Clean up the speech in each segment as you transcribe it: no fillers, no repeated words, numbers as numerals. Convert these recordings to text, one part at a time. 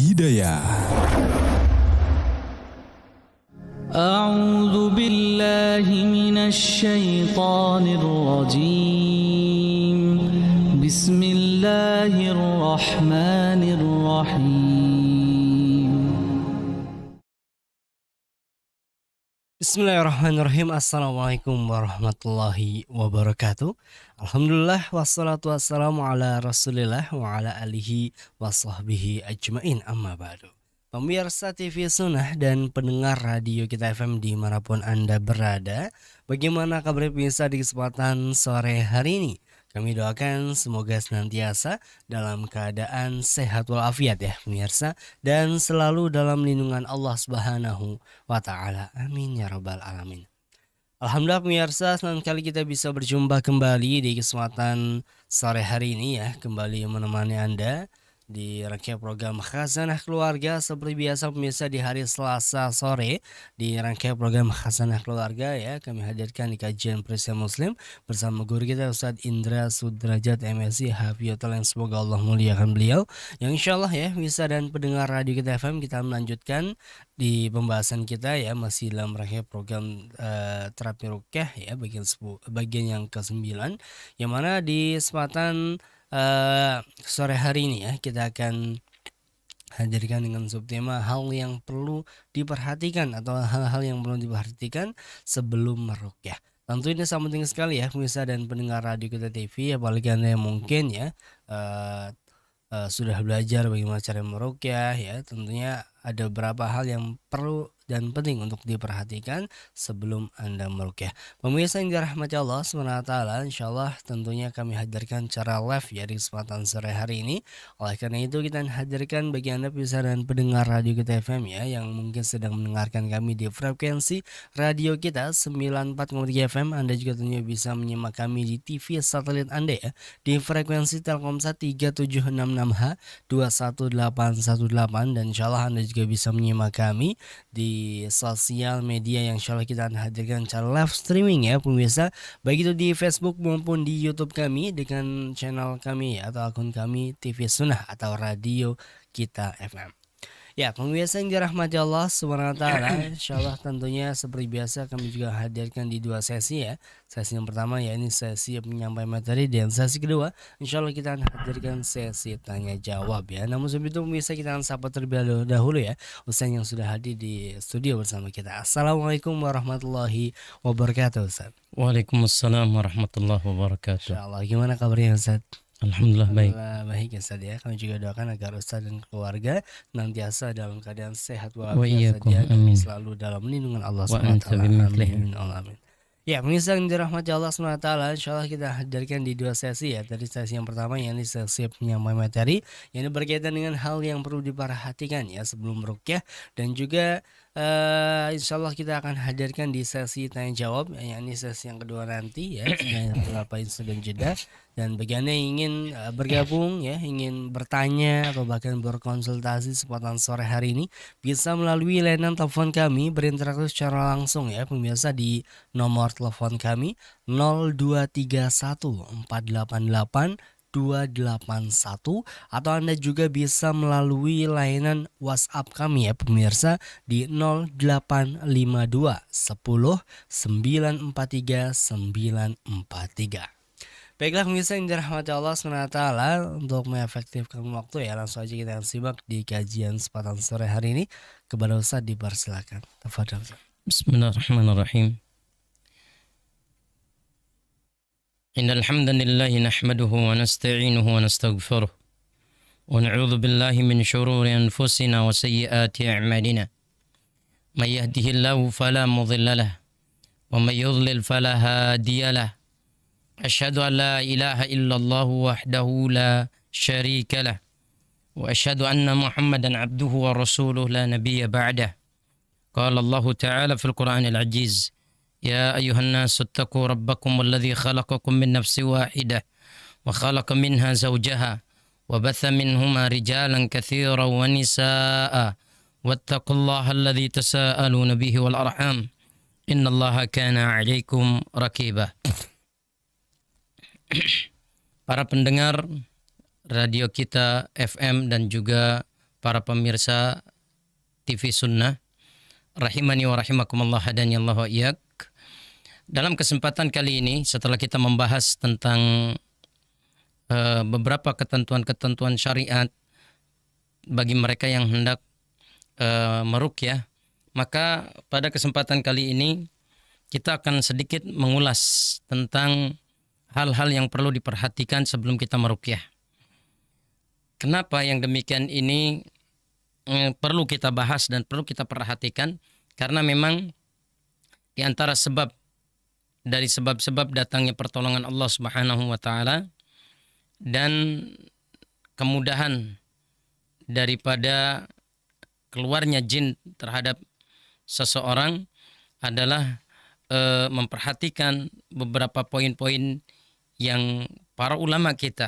Hidayah. A'udzu billahi minasy syaithanir rajim. Bismillahirrahmanirrahim. Bismillahirrahmanirrahim. Assalamualaikum warahmatullahi wabarakatuh. Alhamdulillah wassalatu wassalamu ala rasulillah wa ala alihi wa sahbihi ajmain, amma ba'du. Pemirsa TV Sunnah dan pendengar radio kita FM dimanapun Anda berada, bagaimana kabar pemirsa di kesempatan sore hari ini? Kami doakan semoga senantiasa dalam keadaan sehat walafiat ya pemirsa, dan selalu dalam lindungan Allah Subhanahu wa Ta'ala. Amin ya Rabbal Alamin. Alhamdulillah pemirsa, senang kali kita bisa berjumpa kembali di kesempatan sore hari ini ya, kembali menemani Anda di rangkaian program Khazanah Keluarga. Seperti biasa pemirsa, di hari Selasa sore di rangkaian program Khazanah Keluarga ya, kami hadirkan di kajian Peristiwa Muslim bersama guru kita Ustadz Indra Sudrajat MSI Hafiyatullah, yang semoga Allah muliakan beliau, yang insyaallah ya bisa dan pendengar radio kita FM, kita melanjutkan di pembahasan kita ya, masih dalam rangkaian program terapi ruqyah ya, bagian yang ke-9, yang mana di kesempatan sore hari ini ya kita akan hadirkan dengan subtema hal yang perlu diperhatikan atau hal-hal yang perlu diperhatikan sebelum meruqyah. Tentu ini sangat penting sekali ya pemirsa dan pendengar radio kita TV, apalagi Anda yang mungkin ya sudah belajar bagaimana cara meruqyah ya. Tentunya ada beberapa hal yang perlu dan penting untuk diperhatikan sebelum Anda meruqyah. Pemirsa yang dirahmati Allah SWT, insyaallah tentunya kami hadirkan cara live ya di kesempatan sore hari ini. Oleh karena itu kita hadirkan bagi Anda pemirsa dan pendengar radio kita FM ya, yang mungkin sedang mendengarkan kami di frekuensi radio kita 94,3 FM. Anda juga tentunya bisa menyimak kami di TV satelit Anda ya, di frekuensi Telkomsat 3766H 21818, dan insyaallah Anda juga bisa menyimak kami di sosial media yang insyaallah kita akan hadirkan cara live streaming ya pemirsa, baik itu di Facebook maupun di YouTube kami dengan channel kami ya, atau akun kami TV Sunnah atau Radio Kita FM. Ya pemirsa yang dirahmati Allah SWT, insyaallah tentunya seperti biasa kami juga hadirkan di dua sesi ya. Sesi yang pertama ya ini sesi penyampaian materi, dan sesi kedua insyaallah kita akan hadirkan sesi tanya jawab ya. Namun sebelum itu pemirsa, kita akan sapa terlebih dahulu ya Ustaz yang sudah hadir di studio bersama kita. Assalamualaikum warahmatullahi wabarakatuh Ustaz. Waalaikumsalam warahmatullahi wabarakatuh. Insyaallah, gimana kabarnya Ustaz? Alhamdulillah baik. Baik ya Ustaz ya. Kami juga doakan agar Ustaz dan keluarga nantiasa dalam keadaan sehat walafiat saja, dan selalu dalam lindungan Allah SWT. Amin. Amin. Ya pemirsa yang dirahmati Allah SWT, insyaallah kita hadirkan di dua sesi ya. Dari sesi yang pertama yang ini sesi penyampaian materi yang berkaitan dengan hal yang perlu diperhatikan ya sebelum meruqyah, dan juga insyaallah kita akan hadirkan di sesi tanya jawab yang ini sesi yang kedua nanti ya, setelah beberapa insiden jeda. Dan bagi Anda yang ingin bergabung ya, ingin bertanya atau bahkan berkonsultasi kesempatan sore hari ini, bisa melalui layanan telepon kami berinteraksi secara langsung ya pemirsa di nomor telepon kami 0231488 281, atau Anda juga bisa melalui layanan WhatsApp kami ya pemirsa di 0852 10 943 943. Baiklah pemirsa yang dirahmati Allah SWT, untuk mengefektifkan waktu ya, langsung aja kita akan simak di kajian kesempatan sore hari ini. Kepada Ustaz dipersilakan. Tafadhol Ustaz. Bismillahirrahmanirrahim. Innal hamdalillah nahmaduhu wa nasta'inuhu wa nastaghfiruh wa na'udzu billahi min shururi anfusina wa sayyiati a'malina. May yahdihillahu fala mudilla lahu wa may yudlil fala hadiya lahu. أشهد أن لا إله إلا الله وحده لا شريك له وأشهد أن محمدا عبده ورسوله لا نبي بعده. قال الله تعالى في القرآن العزيز: يا أيها الناس اتقوا ربكم الذي خلقكم من نفس واحدة وخلق منها زوجها وبث منهما رجالا كثيرا ونساء واتقوا الله الذي تساءلون به والأرحام إن الله كان عليكم رقيبا. Para pendengar radio kita FM dan juga para pemirsa TV Sunnah, rahimani wa rahimakumullah, hadani Allah wa iyyak. Dalam kesempatan kali ini, setelah kita membahas tentang beberapa ketentuan-ketentuan syariat bagi mereka yang hendak meruqyah, maka pada kesempatan kali ini kita akan sedikit mengulas tentang hal-hal yang perlu diperhatikan sebelum kita meruqyah. Kenapa yang demikian ini perlu kita bahas dan perlu kita perhatikan? Karena memang di antara dari sebab-sebab datangnya pertolongan Allah Subhanahu wa taala dan kemudahan daripada keluarnya jin terhadap seseorang adalah memperhatikan beberapa poin-poin yang para ulama kita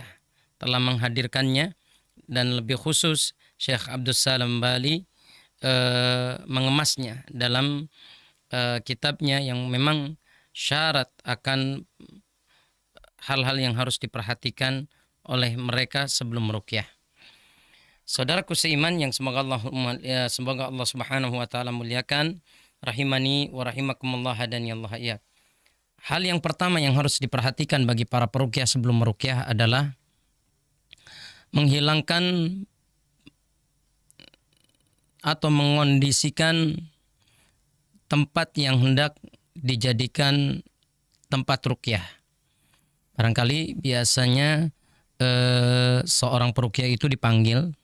telah menghadirkannya, dan lebih khusus Syekh Abdus Salam Bali mengemasnya dalam kitabnya yang memang syarat akan hal-hal yang harus diperhatikan oleh mereka sebelum meruqyah. Saudaraku seiman yang semoga Allah Subhanahu wa taala muliakan, rahimani wa rahimakumullah, hadani Allah iyyak. Hal yang pertama yang harus diperhatikan bagi para peruqyah sebelum meruqyah adalah menghilangkan atau mengondisikan tempat yang hendak dijadikan tempat ruqyah. Barangkali biasanya seorang peruqyah itu dipanggil,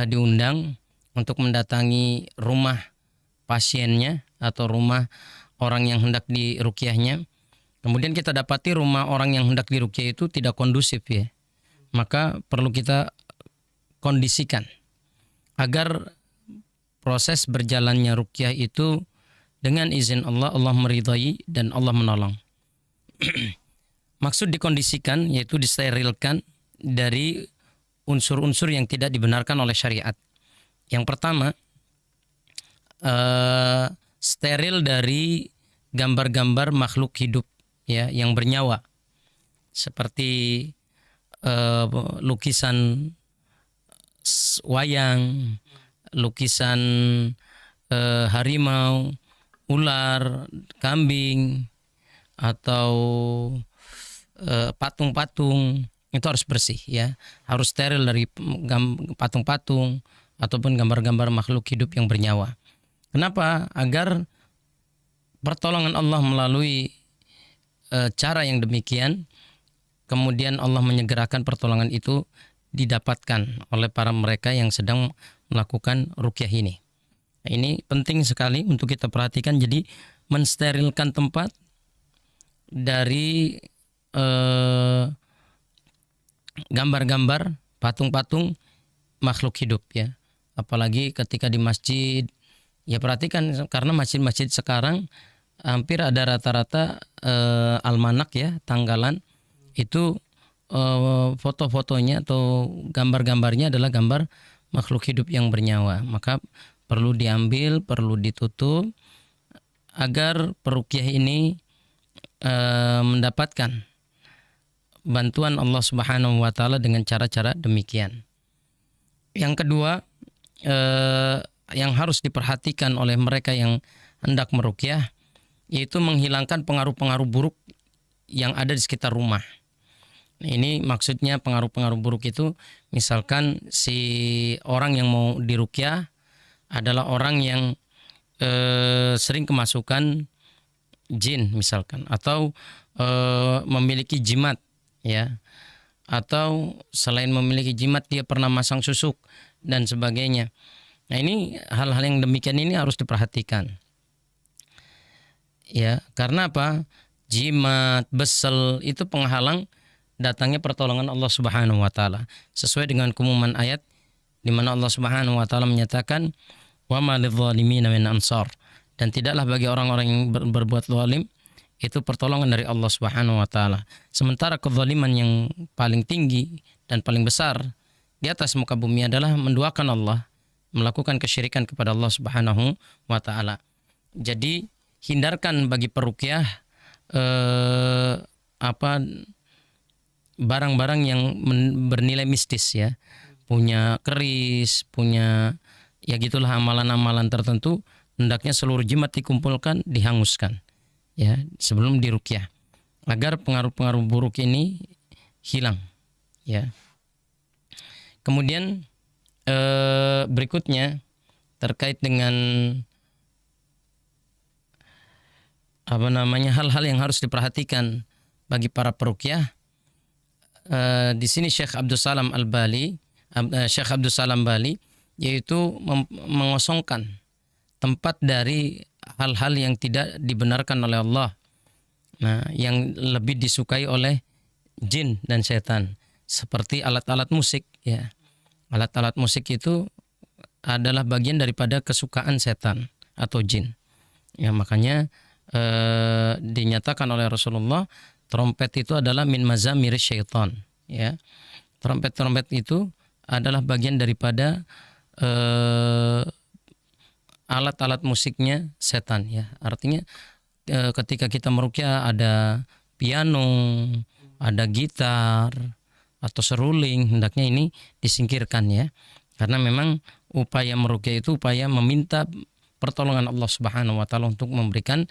diundang untuk mendatangi rumah pasiennya atau rumah orang yang hendak diruqyahnya. Kemudian kita dapati rumah orang yang hendak diruqyah itu tidak kondusif ya. Maka perlu kita kondisikan agar proses berjalannya ruqyah itu dengan izin Allah, Allah meridhai dan Allah menolong. Maksud dikondisikan yaitu disterilkan dari unsur-unsur yang tidak dibenarkan oleh syariat. Yang pertama, steril dari gambar-gambar makhluk hidup ya yang bernyawa, seperti lukisan wayang, lukisan harimau, ular, kambing, atau patung-patung. Itu harus bersih ya, harus steril dari patung-patung ataupun gambar-gambar makhluk hidup yang bernyawa. Kenapa? Agar pertolongan Allah melalui cara yang demikian, kemudian Allah menyegerakan pertolongan itu didapatkan oleh para mereka yang sedang melakukan ruqyah ini. Nah, ini penting sekali untuk kita perhatikan. Jadi mensterilkan tempat dari gambar-gambar, patung-patung makhluk hidup ya. Apalagi ketika di masjid, ya perhatikan, karena masjid-masjid sekarang hampir ada rata-rata almanak ya, tanggalan itu foto-fotonya atau gambar-gambarnya adalah gambar makhluk hidup yang bernyawa. Maka perlu diambil, perlu ditutup agar peruqyah ini mendapatkan bantuan Allah Subhanahu wa taala dengan cara-cara demikian. Yang kedua, yang harus diperhatikan oleh mereka yang hendak meruqyah yaitu menghilangkan pengaruh-pengaruh buruk yang ada di sekitar rumah. Ini maksudnya pengaruh-pengaruh buruk itu, misalkan si orang yang mau diruqyah adalah orang yang sering kemasukan jin misalkan, atau memiliki jimat ya, atau selain memiliki jimat dia pernah masang susuk dan sebagainya. Nah, ini hal-hal yang demikian ini harus diperhatikan ya, karena apa? Jimat, besel itu penghalang datangnya pertolongan Allah Subhanahu wa taala, sesuai dengan keumuman ayat di mana Allah Subhanahu wa taala menyatakan wa ma lidzalimina min ansar, dan tidaklah bagi orang-orang yang berbuat zalim itu pertolongan dari Allah Subhanahu wa taala. Sementara kezaliman yang paling tinggi dan paling besar di atas muka bumi adalah menduakan Allah, melakukan kesyirikan kepada Allah Subhanahu wa taala. Jadi hindarkan bagi peruqyah barang-barang yang bernilai mistis ya, punya keris, punya ya gitulah amalan-amalan tertentu, hendaknya seluruh jimat dikumpulkan, dihanguskan ya sebelum diruqyah agar pengaruh-pengaruh buruk ini hilang ya. Kemudian berikutnya terkait dengan hal-hal yang harus diperhatikan bagi para peruqyah. Di sini Syekh Abdul Salam Bali yaitu mengosongkan tempat dari hal-hal yang tidak dibenarkan oleh Allah. Nah, yang lebih disukai oleh jin dan setan seperti alat-alat musik ya. Alat-alat musik itu adalah bagian daripada kesukaan setan atau jin. Ya, makanya dinyatakan oleh Rasulullah trompet itu adalah min mazamir syaitan ya. Trompet-trompet itu adalah bagian daripada alat-alat musiknya setan ya. Artinya ketika kita meruqyah ada piano, ada gitar atau seruling, hendaknya ini disingkirkan ya. Karena memang upaya meruqyah itu upaya meminta pertolongan Allah Subhanahu wa taala untuk memberikan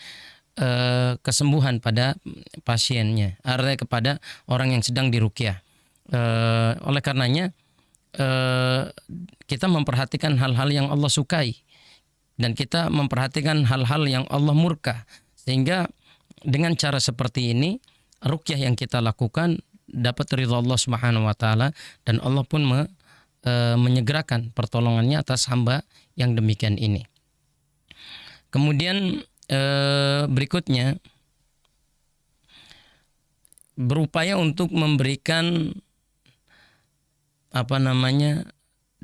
kesembuhan pada pasiennya, artinya kepada orang yang sedang diruqyah. Oleh karenanya kita memperhatikan hal-hal yang Allah sukai dan kita memperhatikan hal-hal yang Allah murka, sehingga dengan cara seperti ini ruqyah yang kita lakukan dapat ridha Allah Subhanahu wa taala dan Allah pun menyegerakan pertolongannya atas hamba yang demikian ini. Kemudian berikutnya berupaya untuk memberikan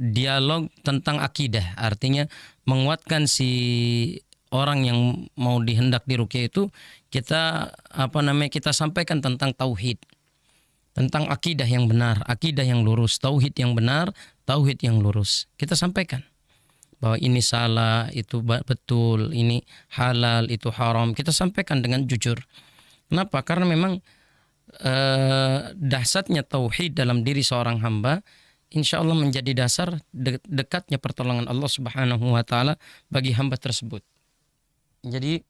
dialog tentang akidah, artinya menguatkan si orang yang mau dihendak diruqyah itu kita kita sampaikan tentang tauhid, tentang akidah yang benar, akidah yang lurus, tauhid yang benar, tauhid yang lurus. Kita sampaikan bahwa ini salah, itu betul, ini halal, itu haram. Kita sampaikan dengan jujur. Kenapa? Karena memang dahsyatnya tauhid dalam diri seorang hamba insya Allah menjadi dasar dekatnya pertolongan Allah Subhanahu wa taala bagi hamba tersebut. Jadi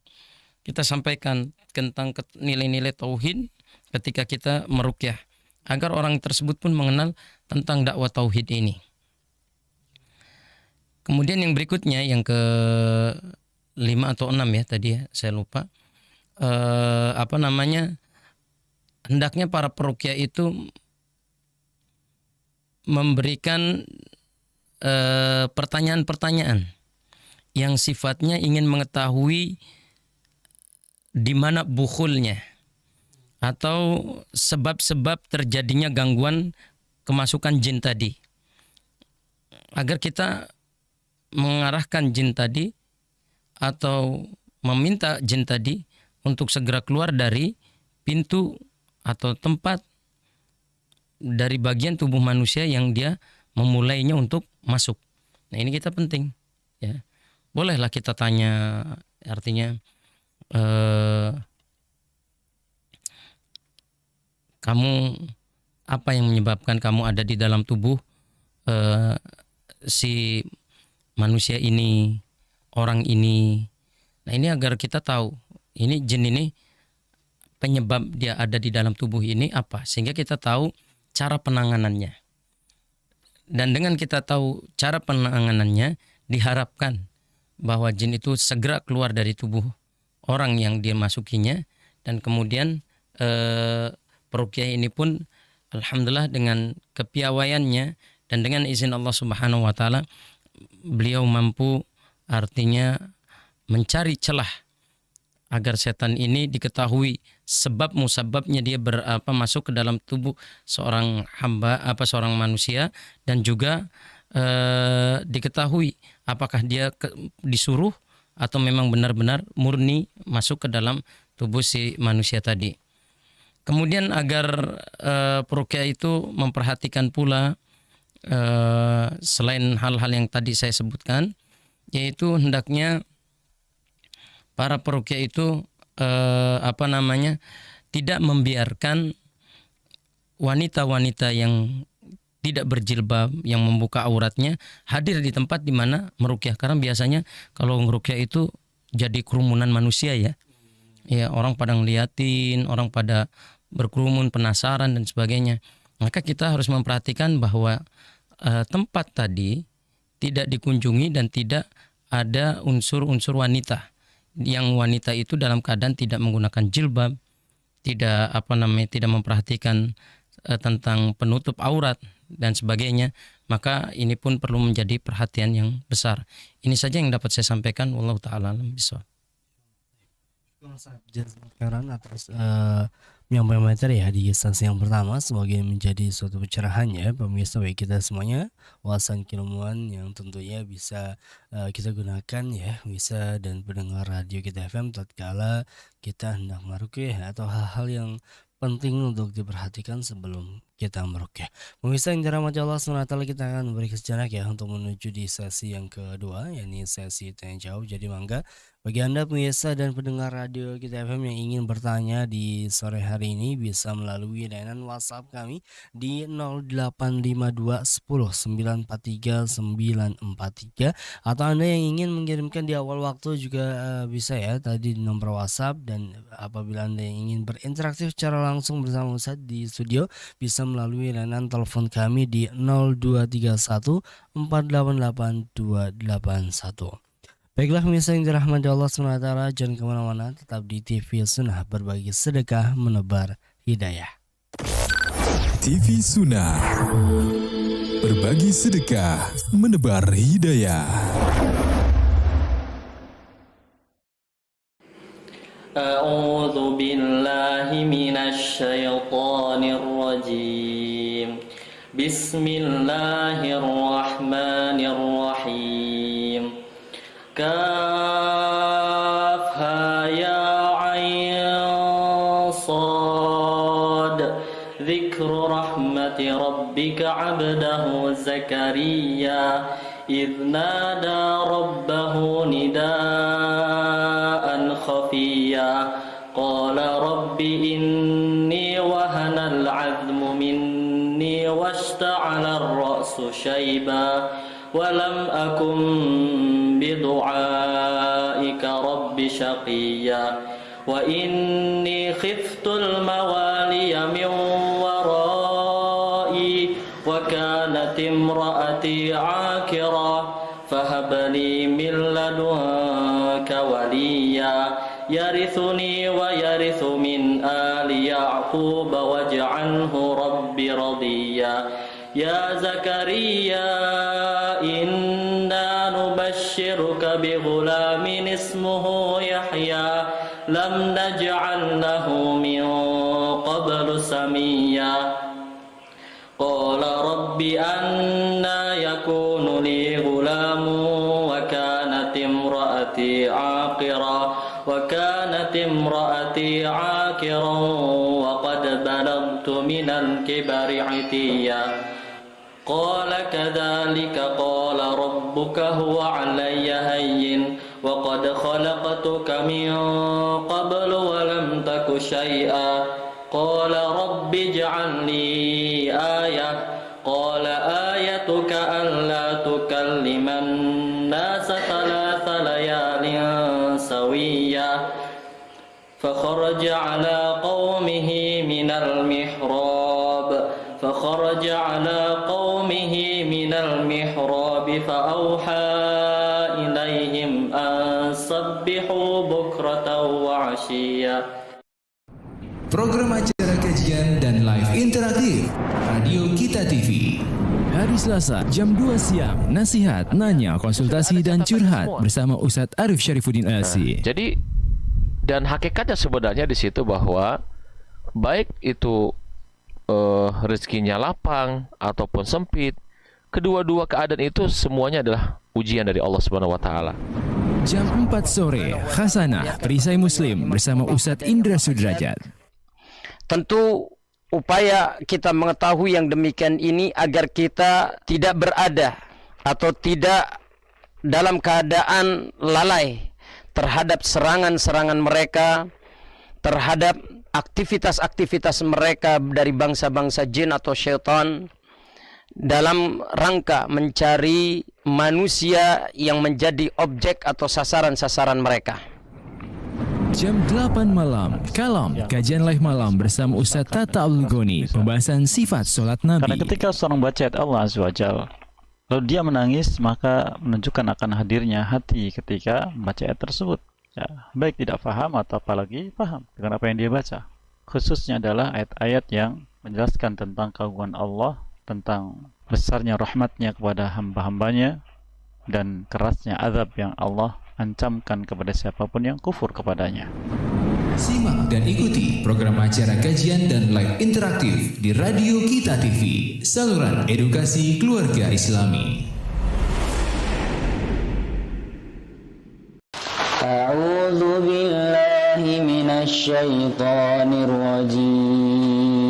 kita sampaikan tentang nilai-nilai tauhid ketika kita meruqyah agar orang tersebut pun mengenal tentang dakwah tauhid ini. Kemudian yang berikutnya yang ke 5 atau 6 ya tadi ya saya lupa. Hendaknya para peruqyah itu memberikan pertanyaan-pertanyaan yang sifatnya ingin mengetahui di mana bukhulnya atau sebab-sebab terjadinya gangguan kemasukan jin tadi, agar kita mengarahkan jin tadi atau meminta jin tadi untuk segera keluar dari pintu atau tempat dari bagian tubuh manusia yang dia memulainya untuk masuk. Nah, ini kita penting ya. Bolehlah kita tanya, artinya kamu apa yang menyebabkan kamu ada di dalam tubuh si manusia ini, orang ini. Nah, ini agar kita tahu ini jin ini penyebab dia ada di dalam tubuh ini apa, sehingga kita tahu cara penanganannya. Dan dengan kita tahu cara penanganannya, diharapkan bahwa jin itu segera keluar dari tubuh orang yang dia masukinya, dan kemudian peruqyah ini pun alhamdulillah dengan kepiawaiannya dan dengan izin Allah Subhanahu wa taala beliau mampu artinya mencari celah agar setan ini diketahui sebab musababnya dia masuk ke dalam tubuh seorang hamba seorang manusia, dan juga diketahui apakah dia disuruh atau memang benar-benar murni masuk ke dalam tubuh si manusia tadi. Kemudian agar peruqyah itu memperhatikan pula selain hal-hal yang tadi saya sebutkan, yaitu hendaknya para peruqyah itu tidak membiarkan wanita-wanita yang tidak berjilbab yang membuka auratnya hadir di tempat di mana meruqyah. Karena biasanya kalau meruqyah itu jadi kerumunan manusia ya. Ya, orang pada ngeliatin, orang pada berkerumun, penasaran dan sebagainya. Maka kita harus memperhatikan bahwa tempat tadi tidak dikunjungi dan tidak ada unsur-unsur wanita. Yang wanita itu dalam keadaan tidak menggunakan jilbab, tidak memperhatikan tentang penutup aurat dan sebagainya, maka ini pun perlu menjadi perhatian yang besar. Ini saja yang dapat saya sampaikan. Wallahu taala alam bishawab. Jazakallahu atas menyampaikan materi ya di instansi yang pertama, semoga menjadi suatu pencerahan ya pemirsa bagi kita semuanya, wawasan keilmuan yang tentunya bisa kita gunakan ya bisa dan pendengar radio kita FM tatkala kita hendak meruqyah atau hal-hal yang penting untuk diperhatikan sebelum kita meruqyah. Pemirsa yang dirahmati Allah SWT, kita akan beri sejenak ya untuk menuju di sesi yang kedua, yakni sesi tanya jawab. Jadi mangga bagi Anda pemirsa dan pendengar radio kita FM yang ingin bertanya di sore hari ini bisa melalui layanan WhatsApp kami di 0852 10 943 943, atau Anda yang ingin mengirimkan di awal waktu juga bisa ya tadi di nomor WhatsApp. Dan apabila Anda yang ingin berinteraksi secara langsung bersama Ustaz di studio bisa melalui layanan telepon kami di 0231 488 281. Baiklah pemirsa yang dirahmati Allah SWT, jangan kemana-mana, tetap di TV Sunnah, berbagi sedekah menebar hidayah. TV Sunnah, berbagi sedekah menebar hidayah. A'udzu billahi minasy syaithanir rajim. Bismillahirrahmanirrahim. Kafha ya ayn sad. Dzikru rahmati rabbika 'abdahu Zakariya idh nada rabbahu nidaan khafiyya qala rabbi inni wahana al-'azmu minni washta'ala ar-ra'su shayba walam akum bidu'aika rabbi shaqiyya wa inni khiftul mawaliya min warai wa kanat imraati 'akira fahab li min ladunka waliya yarithuni wa yarithu min ali ya'qub waj'alhu rabbi radiya ya Zakariya inna nubashshiruka bi ghulamin ismuhu Yahya lam naj'al lahu min qablu samiyya qala rabbi anna yakunu li ghulamun wa kanat imraati 'aqira wa qad balagtu minal kibari 'itiyya qala kadzalika qala rabbuka huwa 'alayya hayyin wa qad khalaqtuka min qablu wa lam taku syai'a qala rabbi ij'al li ayah qala ayatuka alla tukalliman nasa thalatha layalin sawiyya فخرج على قومه من المحراب فأوحى إليهم أن سبحوا بكرة وعشيا. Program acara kajian dan live interaktif Radio Kita TV. Hari Selasa jam 2 siang, nasihat, nanya, konsultasi dan curhat bersama Ustadz Arif Syarifuddin LC. Jadi dan hakikatnya sebenarnya di situ bahwa baik itu rezekinya lapang ataupun sempit, kedua-dua keadaan itu semuanya adalah ujian dari Allah Subhanahu wa taala. Jam 4 sore, Hasanah Perisai Muslim bersama Ustadz Indra Sudrajat. Tentu upaya kita mengetahui yang demikian ini agar kita tidak berada atau tidak dalam keadaan lalai terhadap serangan-serangan mereka, terhadap aktivitas-aktivitas mereka dari bangsa-bangsa jin atau syaitan, dalam rangka mencari manusia yang menjadi objek atau sasaran-sasaran mereka. Jam 8 malam, Kalam, kajian live malam bersama Ustaz Tata Abdul Ghani, pembahasan sifat solat Karena Nabi. ketika seorang baca ayat Allah Azza wa Jalla, lalu dia menangis, maka menunjukkan akan hadirnya hati ketika membaca ayat tersebut. Ya, baik tidak paham atau apalagi paham dengan apa yang dia baca. Khususnya adalah ayat-ayat yang menjelaskan tentang keagungan Allah, tentang besarnya rahmatnya kepada hamba-hambanya, dan kerasnya azab yang Allah ancamkan kepada siapapun yang kufur kepadanya. Simak dan ikuti program acara kajian dan live interaktif di Radio Kita TV, saluran edukasi keluarga Islami. A'udzu billahi minasy syaithanir rajim.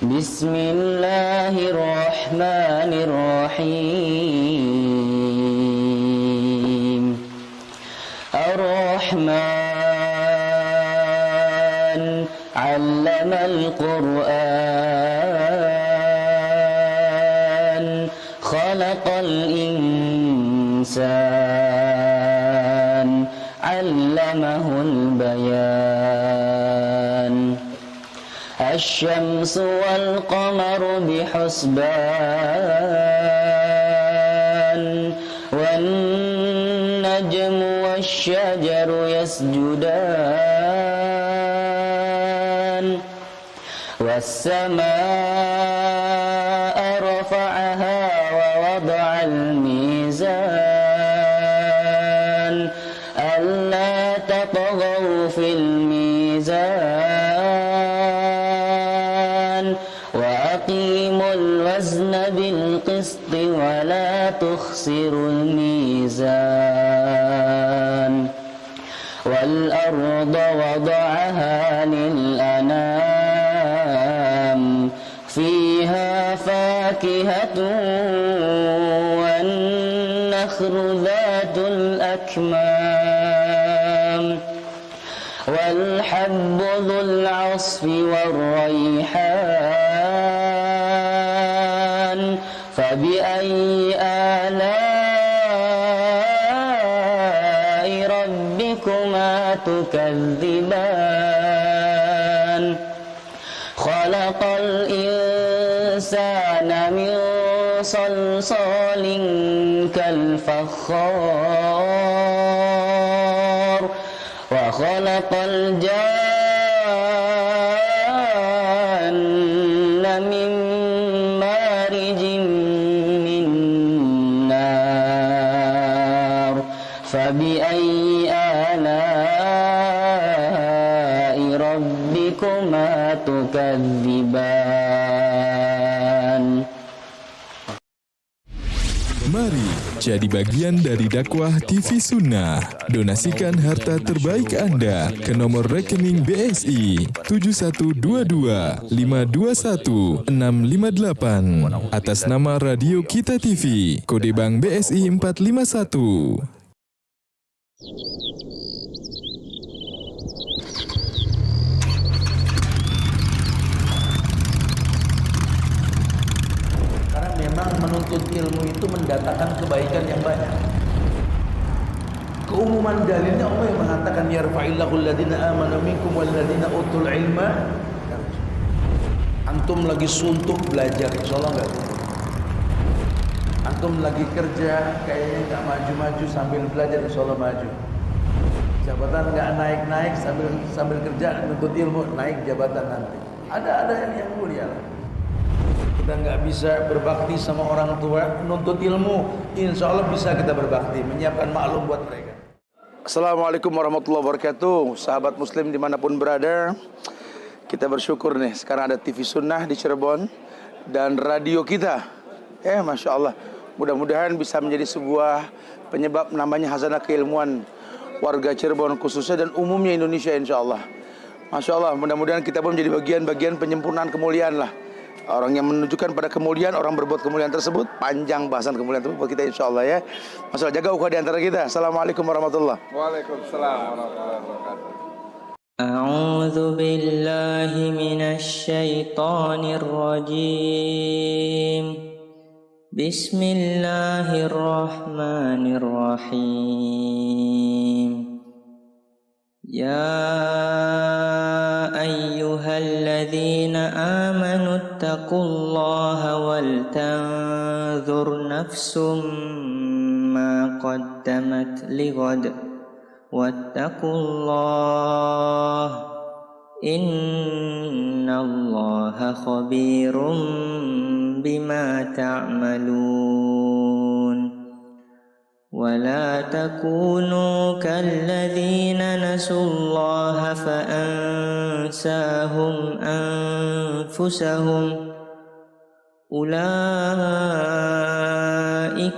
Bismillahirrahmanirrahim. Ar-Rahman 'allamal Qur'an, khalaqal insan, 'allamahul bayan. Asy-syamsu wal qamaru bihusban, wan najmu wasy-syajaru yasjudan, was-samaa'a rafa'aha wa wada'al mizan, alla tatghaw fil mizan, wa aqimul wazna bil qisti wa la tukhsirul mizan. Wal arda wada'aha lil anam, fiha fakihatun wan nakhlu dhatul akmam, wal habbu dhul 'asfi war rayhan, fabi ayyi ala'i rabbikuma tukadziban. Khalaqal insana min salsalin kal fakhar, wa khalaqal janna min marijin min nar, fabi ayyi ala'i rabbikuma tukadziban. Mari jadi bagian dari dakwah TV Sunnah. Donasikan harta terbaik Anda ke nomor rekening BSI 7122521658 atas nama Radio Kita TV, kode bank BSI 451. Karena memang menuntut ilmu itu mendatangkan kebaikan yang banyak. Keumuman dalilnya Allah yang mengatakan yarfa'illahu alladhina amanu minkum walladhina utul ilma. Antum lagi suntuk belajar, insyaallah enggak. Antum lagi kerja kayaknya enggak maju-maju sambil belajar, insyaallah maju. Jabatan enggak naik-naik sambil kerja menuntut ilmu, naik jabatan nanti. Ada yang mulia lah. Kita nggak bisa berbakti sama orang tua, nuntut ilmu, insya Allah bisa kita berbakti, menyiapkan maklum buat mereka. Assalamualaikum warahmatullahi wabarakatuh. Sahabat muslim dimanapun berada, kita bersyukur nih sekarang ada TV Sunnah di Cirebon dan radio kita. Masya Allah, mudah-mudahan bisa menjadi sebuah penyebab namanya hazanah keilmuan warga Cirebon khususnya dan umumnya Indonesia, insya Allah. Masya Allah, mudah-mudahan kita pun menjadi bagian-bagian penyempurnaan kemuliaan lah. Orang yang menunjukkan pada kemuliaan, orang berbuat kemuliaan tersebut, panjang bahasan kemuliaan tersebut buat kita, insya Allah ya. Masya Allah, jaga ukhuwah di antara kita. Assalamualaikum warahmatullahi wabarakatuh. Waalaikumsalam warahmatullahi wabarakatuh. أعوذ بالله من الشيطان الرجيم بسم الله الرحمن الرحيم يا أيها الذين آمنوا اتقوا الله ولتنظر نفس ما قدمت لغد واتقوا الله إن الله خبير بما تعملون ولا تكونوا كالذين نسوا الله فأنساهم أنفسهم أولئك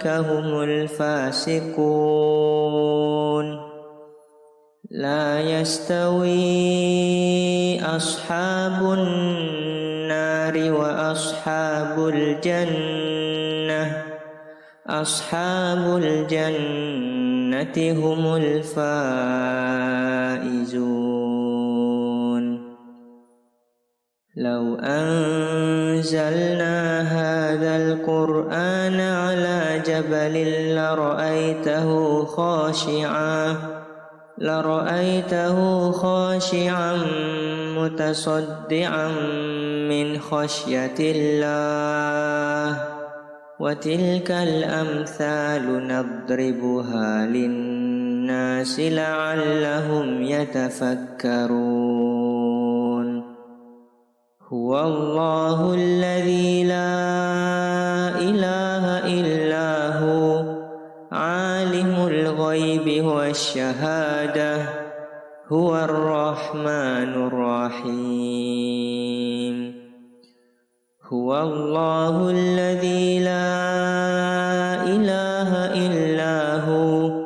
هم الفاسقون لا يستوي أصحاب النار وأصحاب الجنة أصحاب الجنة هم الفائزون لو أنزلنا هذا القرآن على جبل لرأيته خاشعا متصدعا من خشية الله وتلك الأمثال نضربها للناس لعلهم يتفكرون هو الله الذي لا إله إلا هو عالم الغيب والشهادة هو الرحمن الرحيم هو الله الذي لا إله إلا هو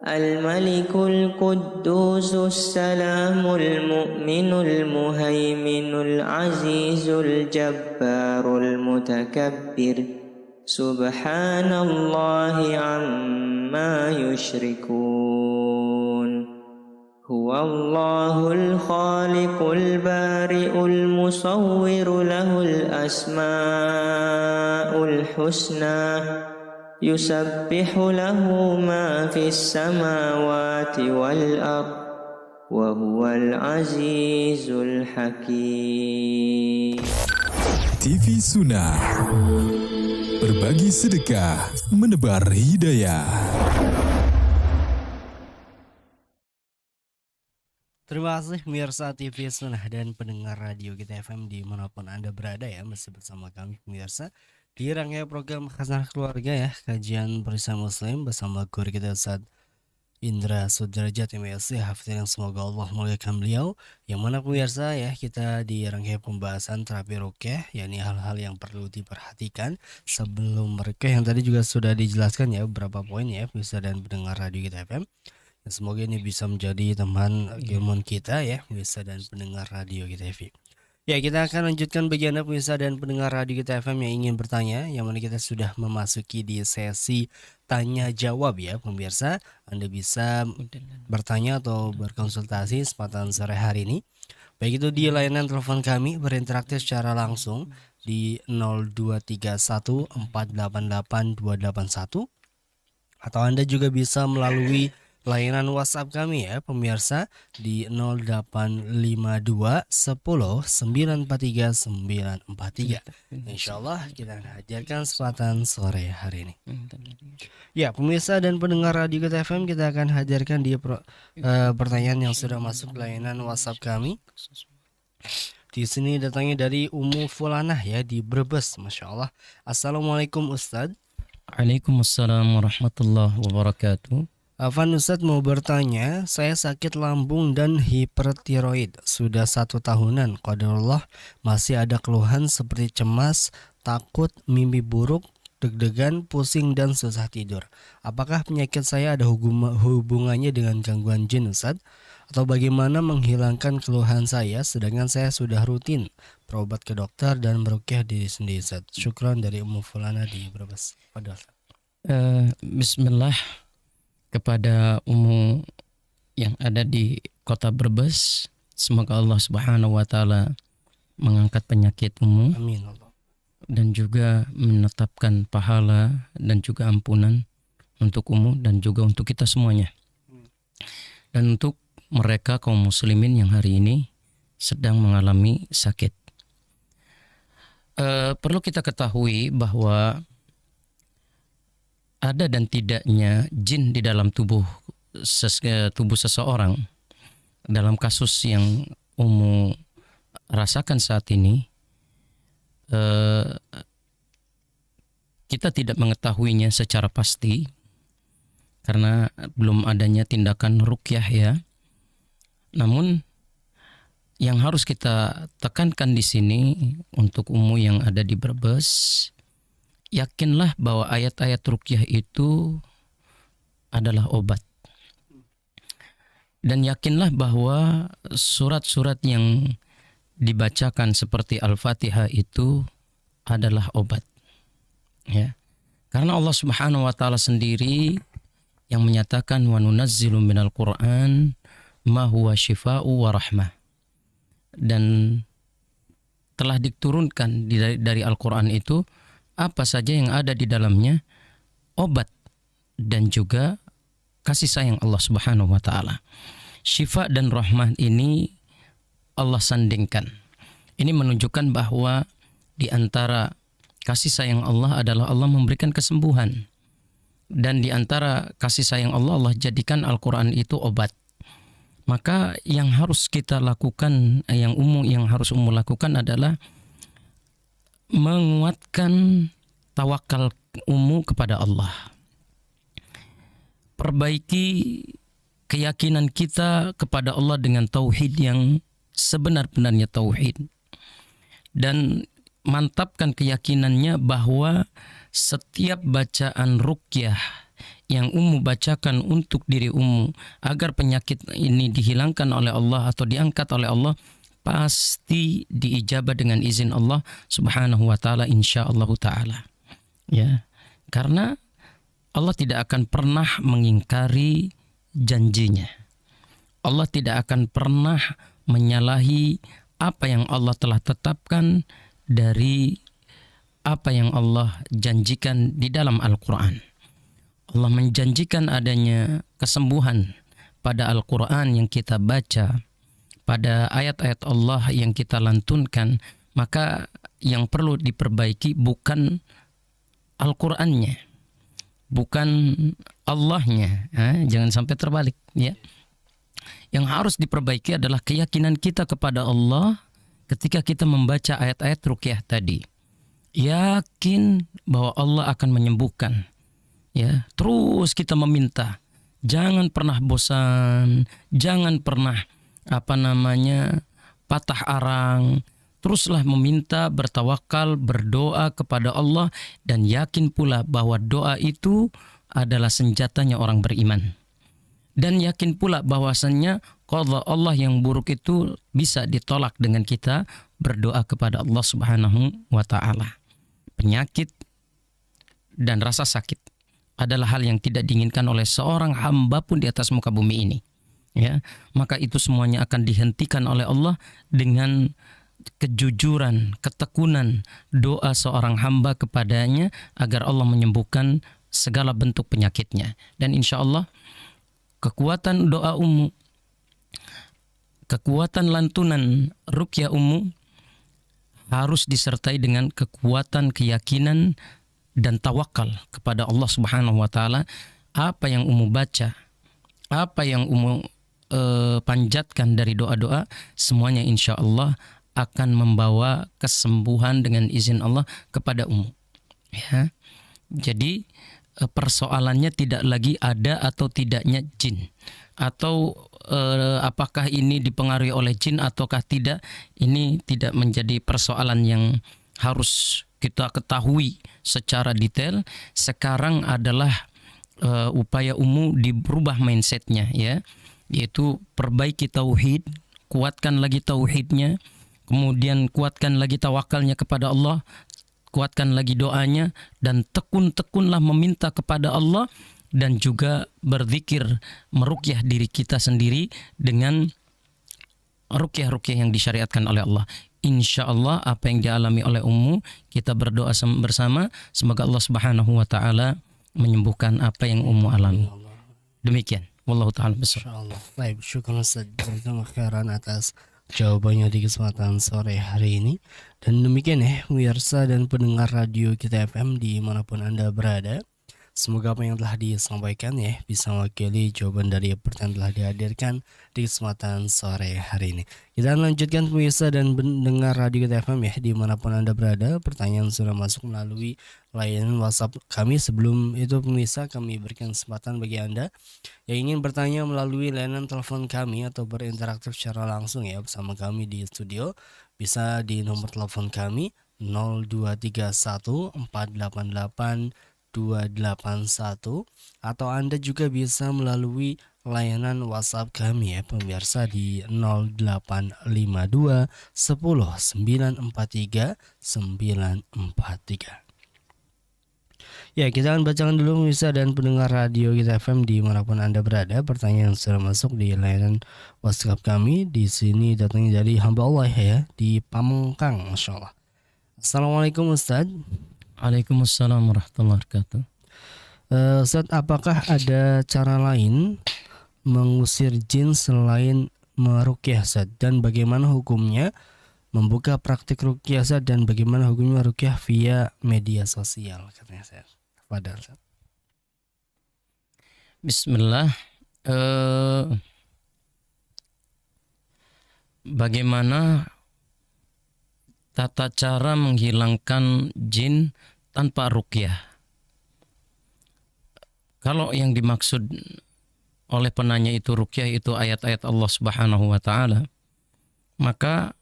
الملك القدوس السلام المؤمن المهيمن العزيز الجبار المتكبر سبحان الله عما يشركون هو الله الخالق البارئ المصور له الأسماء الحسنى يسبح له ما في السماوات والأرض وهو العزيز الحكيم. TV Sunnah, berbagi sedekah, menebar hidayah. Terima kasih pemirsa TV Sunnah dan pendengar radio Kita FM dimanapun Anda berada ya, masih bersama kami pemirsa di rangkaian program Khazanah Keluarga ya, kajian bersama Muslim bersama guru kita Ustaz Indra Sudrajat MSc Hafidz, yang semoga Allah memuliakan beliau. Yang mana pemirsa ya, kita di rangkaian pembahasan terapi ruqyah, yakni hal-hal yang perlu diperhatikan sebelum ruqyah, yang tadi juga sudah dijelaskan ya beberapa poin ya pemirsa dan pendengar radio Kita FM. Semoga ini bisa menjadi teman ilmuwan kita ya, pemirsa dan pendengar radio Kita FM. Ya, kita akan lanjutkan bagi Anda pemirsa dan pendengar radio Kita FM yang ingin bertanya, yang mana kita sudah memasuki di sesi tanya jawab ya pemirsa. Anda bisa bertanya atau berkonsultasi kesempatan sore hari ini, baik itu di layanan telepon kami berinteraksi secara langsung di 0231 488 281, atau Anda juga bisa melalui layanan WhatsApp kami ya pemirsa di 0852 10 943 943. Insyaallah kita akan hadirkan kesempatan sore hari ini. Ya pemirsa dan pendengar radio Kita FM, kita akan hadirkan di pertanyaan yang sudah masuk layanan WhatsApp kami. Di sini datangnya dari Ummu Fulanah ya di Brebes, Masya Allah. Assalamualaikum Ustadz. Waalaikumsalam warahmatullahi wabarakatuh. Afan Ustadz mau bertanya, saya sakit lambung dan hipertiroid sudah 1 tahunan. Qadarullah masih ada keluhan seperti cemas, takut, mimpi buruk, deg-degan, pusing dan susah tidur. Apakah penyakit saya ada hubungannya dengan gangguan jin Ustadz? Atau bagaimana menghilangkan keluhan saya sedangkan saya sudah rutin berobat ke dokter dan meruqyah diri sendiri Ustadz? Syukran dari Ummu Fulana di Brebes. Bismillah. Kepada Ummu yang ada di kota Brebes, Semoga Allah Subhanahu wa taala mengangkat penyakit Ummu Amin Allah. dan juga menetapkan pahala dan juga ampunan untuk Ummu dan juga untuk kita semuanya. Dan untuk mereka kaum muslimin yang hari ini sedang mengalami sakit. Perlu kita ketahui bahwa ada dan tidaknya jin di dalam tubuh seseorang. Dalam kasus yang Ummu rasakan saat ini, kita tidak mengetahuinya secara pasti karena belum adanya tindakan ruqyah ya. Namun yang harus kita tekankan di sini untuk Ummu yang ada di Brebes, yakinlah bahwa ayat-ayat ruqyah itu adalah obat. Dan yakinlah bahwa surat-surat yang dibacakan seperti Al-Fatihah itu adalah obat. Ya. Karena Allah Subhanahu wa taala sendiri yang menyatakan wa nunazzilu minal Qur'an ma huwa syifaa'u wa rahmah. Dan telah diturunkan dari Al-Qur'an itu apa saja yang ada di dalamnya obat dan juga kasih sayang Allah Subhanahu wa taala. Syifa dan rahmah ini Allah sandingkan. Ini menunjukkan bahwa di antara kasih sayang Allah adalah Allah memberikan kesembuhan. Dan di antara kasih sayang Allah, Allah jadikan Al-Qur'an itu obat. Maka yang harus kita lakukan, yang harus Ummu lakukan adalah menguatkan tawakal Ummu kepada Allah. Perbaiki keyakinan kita kepada Allah dengan tauhid yang sebenar-benarnya tauhid. Dan mantapkan keyakinannya bahwa setiap bacaan ruqyah yang Ummu bacakan untuk diri Ummu agar penyakit ini dihilangkan oleh Allah atau diangkat oleh Allah, pasti diijabah dengan izin Allah Subhanahu wa taala insyaallah taala. Ya. Karena Allah tidak akan pernah mengingkari janjinya. Allah tidak akan pernah menyalahi apa yang Allah telah tetapkan dari apa yang Allah janjikan di dalam Al-Quran. Allah menjanjikan adanya kesembuhan pada Al-Quran yang kita baca, pada ayat-ayat Allah yang kita lantunkan. Maka yang perlu diperbaiki bukan Al-Qurannya, bukan Allahnya. Jangan sampai terbalik ya. Yang harus diperbaiki adalah keyakinan kita kepada Allah ketika kita membaca ayat-ayat ruqyah tadi. Yakin bahwa Allah akan menyembuhkan. Ya, terus kita meminta. Jangan pernah bosan, jangan pernah patah arang. Teruslah meminta, bertawakal, berdoa kepada Allah dan yakin pula bahwa doa itu adalah senjatanya orang beriman. Dan yakin pula bahwasannya qadha Allah yang buruk itu bisa ditolak dengan kita berdoa kepada Allah Subhanahu wa taala. Penyakit dan rasa sakit adalah hal yang tidak diinginkan oleh seorang hamba pun di atas muka bumi ini. Ya, maka itu semuanya akan dihentikan oleh Allah dengan kejujuran, ketekunan doa seorang hamba kepadanya agar Allah menyembuhkan segala bentuk penyakitnya. Dan insya Allah kekuatan doa Ummu, kekuatan lantunan ruqyah Ummu harus disertai dengan kekuatan keyakinan dan tawakal kepada Allah Subhanahu wa taala. Apa yang Ummu baca, apa yang Ummu panjatkan dari doa-doa, semuanya insya Allah akan membawa kesembuhan dengan izin Allah kepada Ummu. Ya. Jadi persoalannya tidak lagi ada atau tidaknya jin, atau apakah ini dipengaruhi oleh jin ataukah tidak. Ini tidak menjadi persoalan yang harus kita ketahui secara detail. Sekarang adalah upaya Ummu dirubah mindsetnya, ya, yaitu perbaiki tauhid, kuatkan lagi tauhidnya, kemudian kuatkan lagi tawakalnya kepada Allah, kuatkan lagi doanya, dan tekun-tekunlah meminta kepada Allah, dan juga berzikir meruqyah diri kita sendiri dengan ruqyah-ruqyah yang disyariatkan oleh Allah. Insya Allah apa yang dialami oleh Ummu, kita berdoa bersama semoga Allah Subhanahu wa taala menyembuhkan apa yang Ummu alami. Demikian. Wallahu taala besar. Insyaallah. Baik, syukur Ustaz jazakallahu khairan atas jawabannya di kesempatan sore hari ini. Dan demikian ya pemirsa dan pendengar radio Kita FM dimanapun Anda berada. Semoga apa yang telah disampaikan ya bisa mewakili jawaban dari pertanyaan telah dihadirkan di kesempatan sore hari ini. Kita lanjutkan pemirsa dan pendengar radio Kita FM ya dimanapun Anda berada. Pertanyaan sudah masuk melalui layanan WhatsApp kami. Sebelum itu pemirsa kami berikan kesempatan bagi Anda yang ingin bertanya melalui layanan telepon kami atau berinteraktif secara langsung ya bersama kami di studio. Bisa di nomor telepon kami 0231 488 281 atau Anda juga bisa melalui layanan WhatsApp kami ya pemirsa di 0852 10 943 943. Ya, kita akan bacakan dulu pemirsa dan pendengar radio Kita FM dimanapun Anda berada. Pertanyaan yang sudah masuk di layanan WhatsApp kami. Di sini datangnya dari hamba Allah ya di Pamengkang, Masya Allah. Assalamualaikum Ustaz. Waalaikumsalam warahmatullahi wabarakatuh. Ustaz, apakah ada cara lain mengusir jin selain meruqyah Ustaz? Dan bagaimana hukumnya membuka praktik ruqyah Ustaz? Dan bagaimana hukumnya ruqyah via media sosial? Katanya saya kepada Ustaz. Bismillah. Bagaimana tata cara menghilangkan jin tanpa ruqyah? Kalau yang dimaksud oleh penanya itu ruqyah itu ayat-ayat Allah Subhanahu wa taala, maka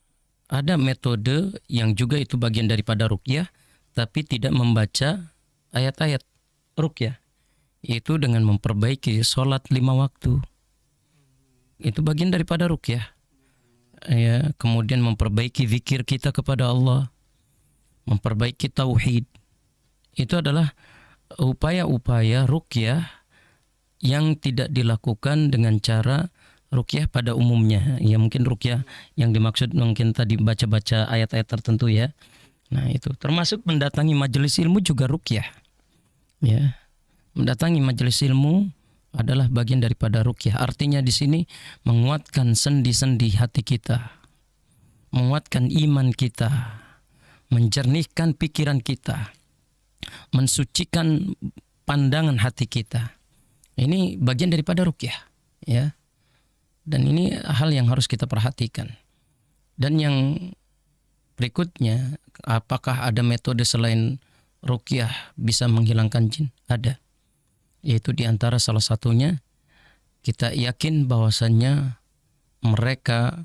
ada metode yang juga itu bagian daripada ruqyah tapi tidak membaca ayat-ayat ruqyah, yaitu dengan memperbaiki sholat 5 waktu. Itu bagian daripada ruqyah. Ya, kemudian memperbaiki zikir kita kepada Allah, memperbaiki tauhid. Itu adalah upaya-upaya ruqyah yang tidak dilakukan dengan cara ruqyah pada umumnya. Ya, mungkin ruqyah yang dimaksud mungkin tadi baca-baca ayat-ayat tertentu ya. Nah, itu termasuk mendatangi majelis ilmu juga ruqyah. Ya. Mendatangi majelis ilmu adalah bagian daripada ruqyah. Artinya di sini menguatkan sendi-sendi hati kita, menguatkan iman kita, menjernihkan pikiran kita, mensucikan pandangan hati kita. Ini bagian daripada ruqyah, ya. Dan ini hal yang harus kita perhatikan. Dan yang berikutnya, apakah ada metode selain ruqyah bisa menghilangkan jin? Ada. Yaitu diantara salah satunya kita yakin bahwasannya mereka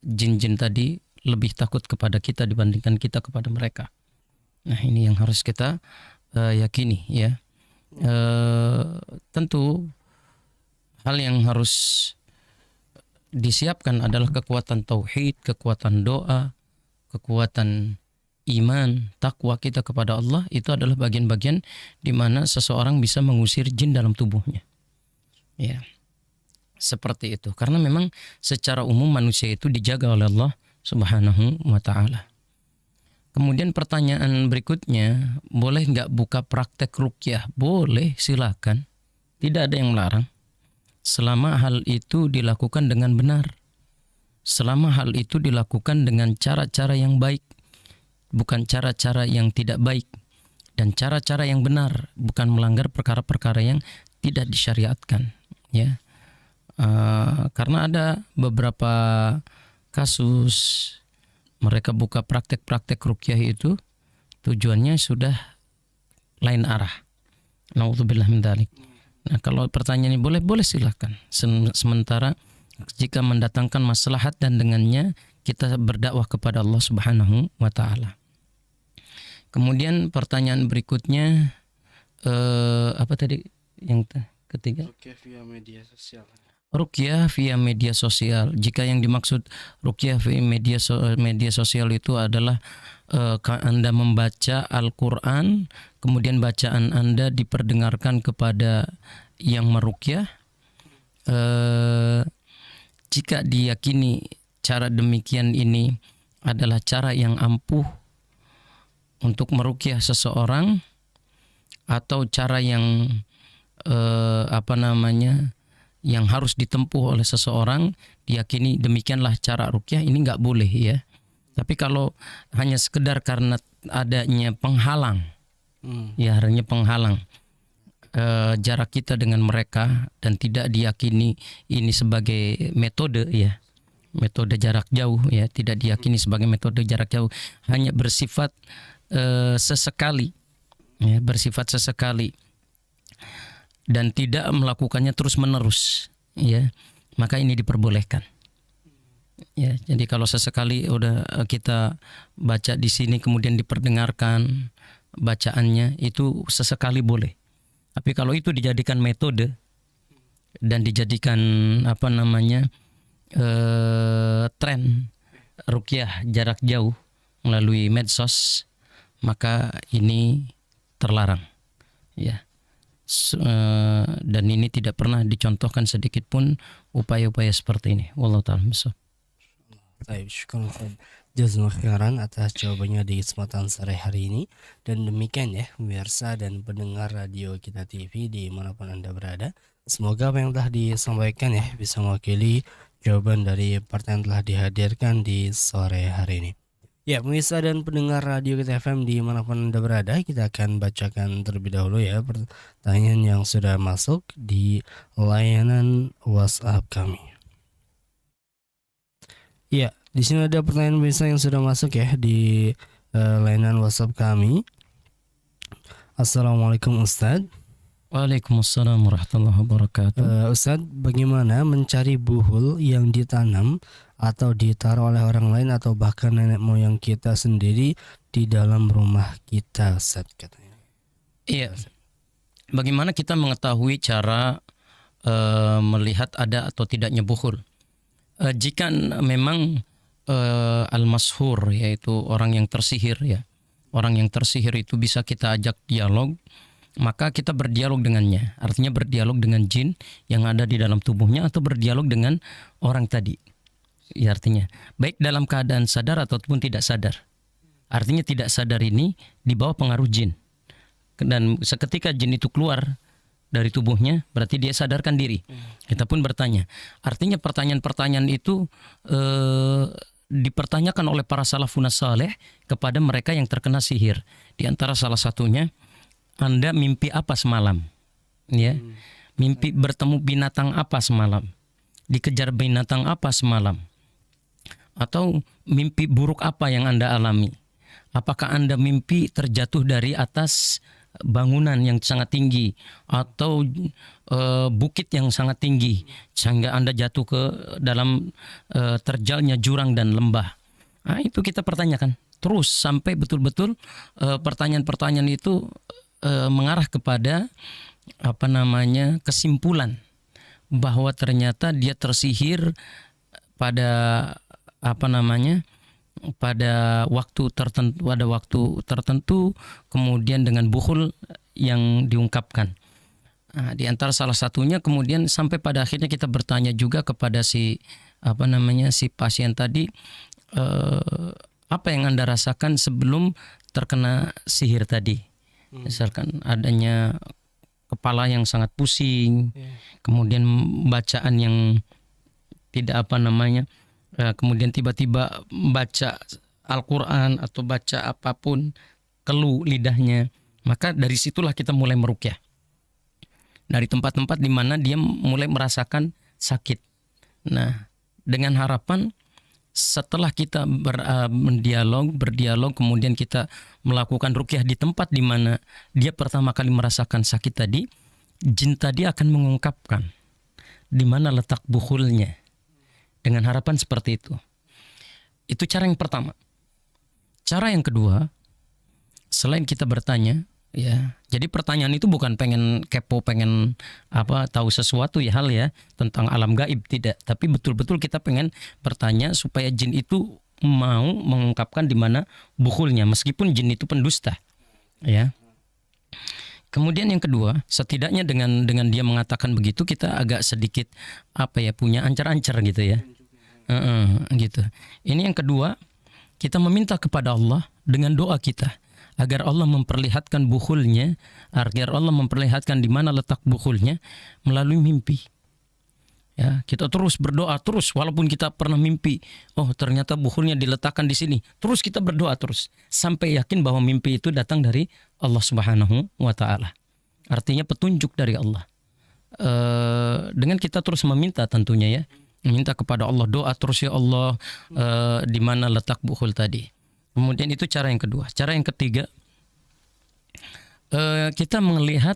jin-jin tadi lebih takut kepada kita dibandingkan kita kepada mereka. Nah, ini yang harus kita yakini ya. Tentu hal yang harus disiapkan adalah kekuatan tauhid, kekuatan doa, kekuatan iman, takwa kita kepada Allah. Itu adalah bagian-bagian di mana seseorang bisa mengusir jin dalam tubuhnya. Ya, seperti itu. Karena memang secara umum manusia itu dijaga oleh Allah Subhanahu wa ta'ala. Kemudian pertanyaan berikutnya, boleh nggak buka praktek ruqyah? Boleh, silakan. Tidak ada yang melarang. Selama hal itu dilakukan dengan benar. Selama hal itu dilakukan dengan cara-cara yang baik. Bukan cara-cara yang tidak baik, dan cara-cara yang benar, bukan melanggar perkara-perkara yang tidak disyariatkan, ya. Karena ada beberapa kasus mereka buka praktek-praktek ruqyah itu tujuannya sudah lain arah. Nauzubillah min dzalik. Nah, kalau pertanyaannya boleh silakan. Sementara jika mendatangkan maslahat dan dengannya kita berdakwah kepada Allah Subhanahu wa ta'ala. Kemudian pertanyaan berikutnya apa tadi yang ketiga? Ruqyah via media sosial. Ruqyah via media sosial. Jika yang dimaksud ruqyah via media sosial itu adalah Anda membaca Al-Quran, kemudian bacaan Anda diperdengarkan kepada yang meruqyah. Jika diyakini cara demikian ini adalah cara yang ampuh untuk meruqyah seseorang, atau cara yang yang harus ditempuh oleh seseorang, diyakini demikianlah cara ruqyah, ini nggak boleh ya. Tapi kalau hanya sekedar karena adanya penghalang, ya hanya penghalang jarak kita dengan mereka, dan tidak diyakini ini sebagai metode ya, metode jarak jauh ya, tidak diyakini sebagai metode jarak jauh, hanya bersifat sesekali ya, bersifat sesekali dan tidak melakukannya terus menerus ya, maka ini diperbolehkan ya. Jadi kalau sesekali udah kita baca di sini kemudian diperdengarkan bacaannya, itu sesekali boleh. Tapi kalau itu dijadikan metode dan dijadikan tren ruqyah jarak jauh melalui medsos, maka ini terlarang ya. Dan ini tidak pernah dicontohkan sedikit pun upaya-upaya seperti ini. Wallahu ta'ala bishawab. Baik, syukur jazakallahu khairan atas jawabannya di kesempatan sore hari ini. Dan demikian ya pemirsa dan pendengar radio Kita TV dimanapun Anda berada, semoga apa yang telah disampaikan ya bisa mewakili jawaban dari pertanyaan telah dihadirkan di sore hari ini. Ya, pemirsa dan pendengar radio Kita FM dimanapun Anda berada, kita akan bacakan terlebih dahulu ya pertanyaan yang sudah masuk di layanan WhatsApp kami. Ya, di sini ada pertanyaan pemirsa yang sudah masuk ya di layanan WhatsApp kami. Assalamualaikum Ustadz. Waalaikumsalam warahmatullahi wabarakatuh. Ustadz, bagaimana mencari buhul yang ditanam atau ditaruh oleh orang lain atau bahkan nenek moyang kita sendiri di dalam rumah kita, Ustadz, katanya? Iya. Bagaimana kita mengetahui cara melihat ada atau tidaknya buhul? Jika memang al-mashhur, yaitu orang yang tersihir ya, orang yang tersihir itu bisa kita ajak dialog, maka kita berdialog dengannya. Artinya berdialog dengan jin yang ada di dalam tubuhnya atau berdialog dengan orang tadi. Ya, artinya baik dalam keadaan sadar ataupun tidak sadar. Artinya tidak sadar ini di bawah pengaruh jin. Dan seketika jin itu keluar dari tubuhnya, berarti dia sadarkan diri. Kita pun bertanya. Artinya pertanyaan-pertanyaan itu dipertanyakan oleh para salafun saleh kepada mereka yang terkena sihir. Di antara salah satunya, Anda mimpi apa semalam? Ya. Mimpi bertemu binatang apa semalam? Dikejar binatang apa semalam? Atau mimpi buruk apa yang Anda alami? Apakah Anda mimpi terjatuh dari atas bangunan yang sangat tinggi atau bukit yang sangat tinggi sehingga Anda jatuh ke dalam terjalnya jurang dan lembah? Nah, itu kita pertanyakan terus sampai betul-betul pertanyaan-pertanyaan itu mengarah kepada kesimpulan bahwa ternyata dia tersihir pada pada waktu tertentu, kemudian dengan buhul yang diungkapkan. Nah, di antara salah satunya kemudian sampai pada akhirnya kita bertanya juga kepada si pasien tadi, apa yang Anda rasakan sebelum terkena sihir tadi? Misalkan adanya kepala yang sangat pusing, kemudian bacaan yang tidak kemudian tiba-tiba baca Al-Quran atau baca apapun, keluh lidahnya, maka dari situlah kita mulai meruqyah. Dari tempat-tempat di mana dia mulai merasakan sakit. Nah, dengan harapan setelah kita berdialog, kemudian kita melakukan ruqyah di tempat di mana dia pertama kali merasakan sakit tadi, jin tadi akan mengungkapkan di mana letak buhulnya. Dengan harapan seperti itu. Itu cara yang pertama. Cara yang kedua, selain kita bertanya, ya. Jadi pertanyaan itu bukan pengen kepo, pengen tahu sesuatu hal tentang alam gaib, tidak. Tapi betul-betul kita pengen bertanya supaya jin itu mau mengungkapkan di mana buhulnya, meskipun jin itu pendusta. Ya. Kemudian yang kedua, setidaknya dengan dia mengatakan begitu, kita agak sedikit punya ancar-ancar gitu ya. Gitu. Ini yang kedua, kita meminta kepada Allah dengan doa kita agar Allah memperlihatkan bukhulnya, agar Allah memperlihatkan di mana letak bukhulnya melalui mimpi. Ya, kita terus berdoa terus walaupun kita pernah mimpi, oh ternyata bukhulnya diletakkan di sini. Terus kita berdoa terus sampai yakin bahwa mimpi itu datang dari Allah Subhanahu wa taala. Artinya petunjuk dari Allah. Dengan kita terus meminta tentunya ya. Minta kepada Allah, doa terus ya Allah di mana letak bukhul tadi. Kemudian itu cara yang kedua. Cara yang ketiga, kita melihat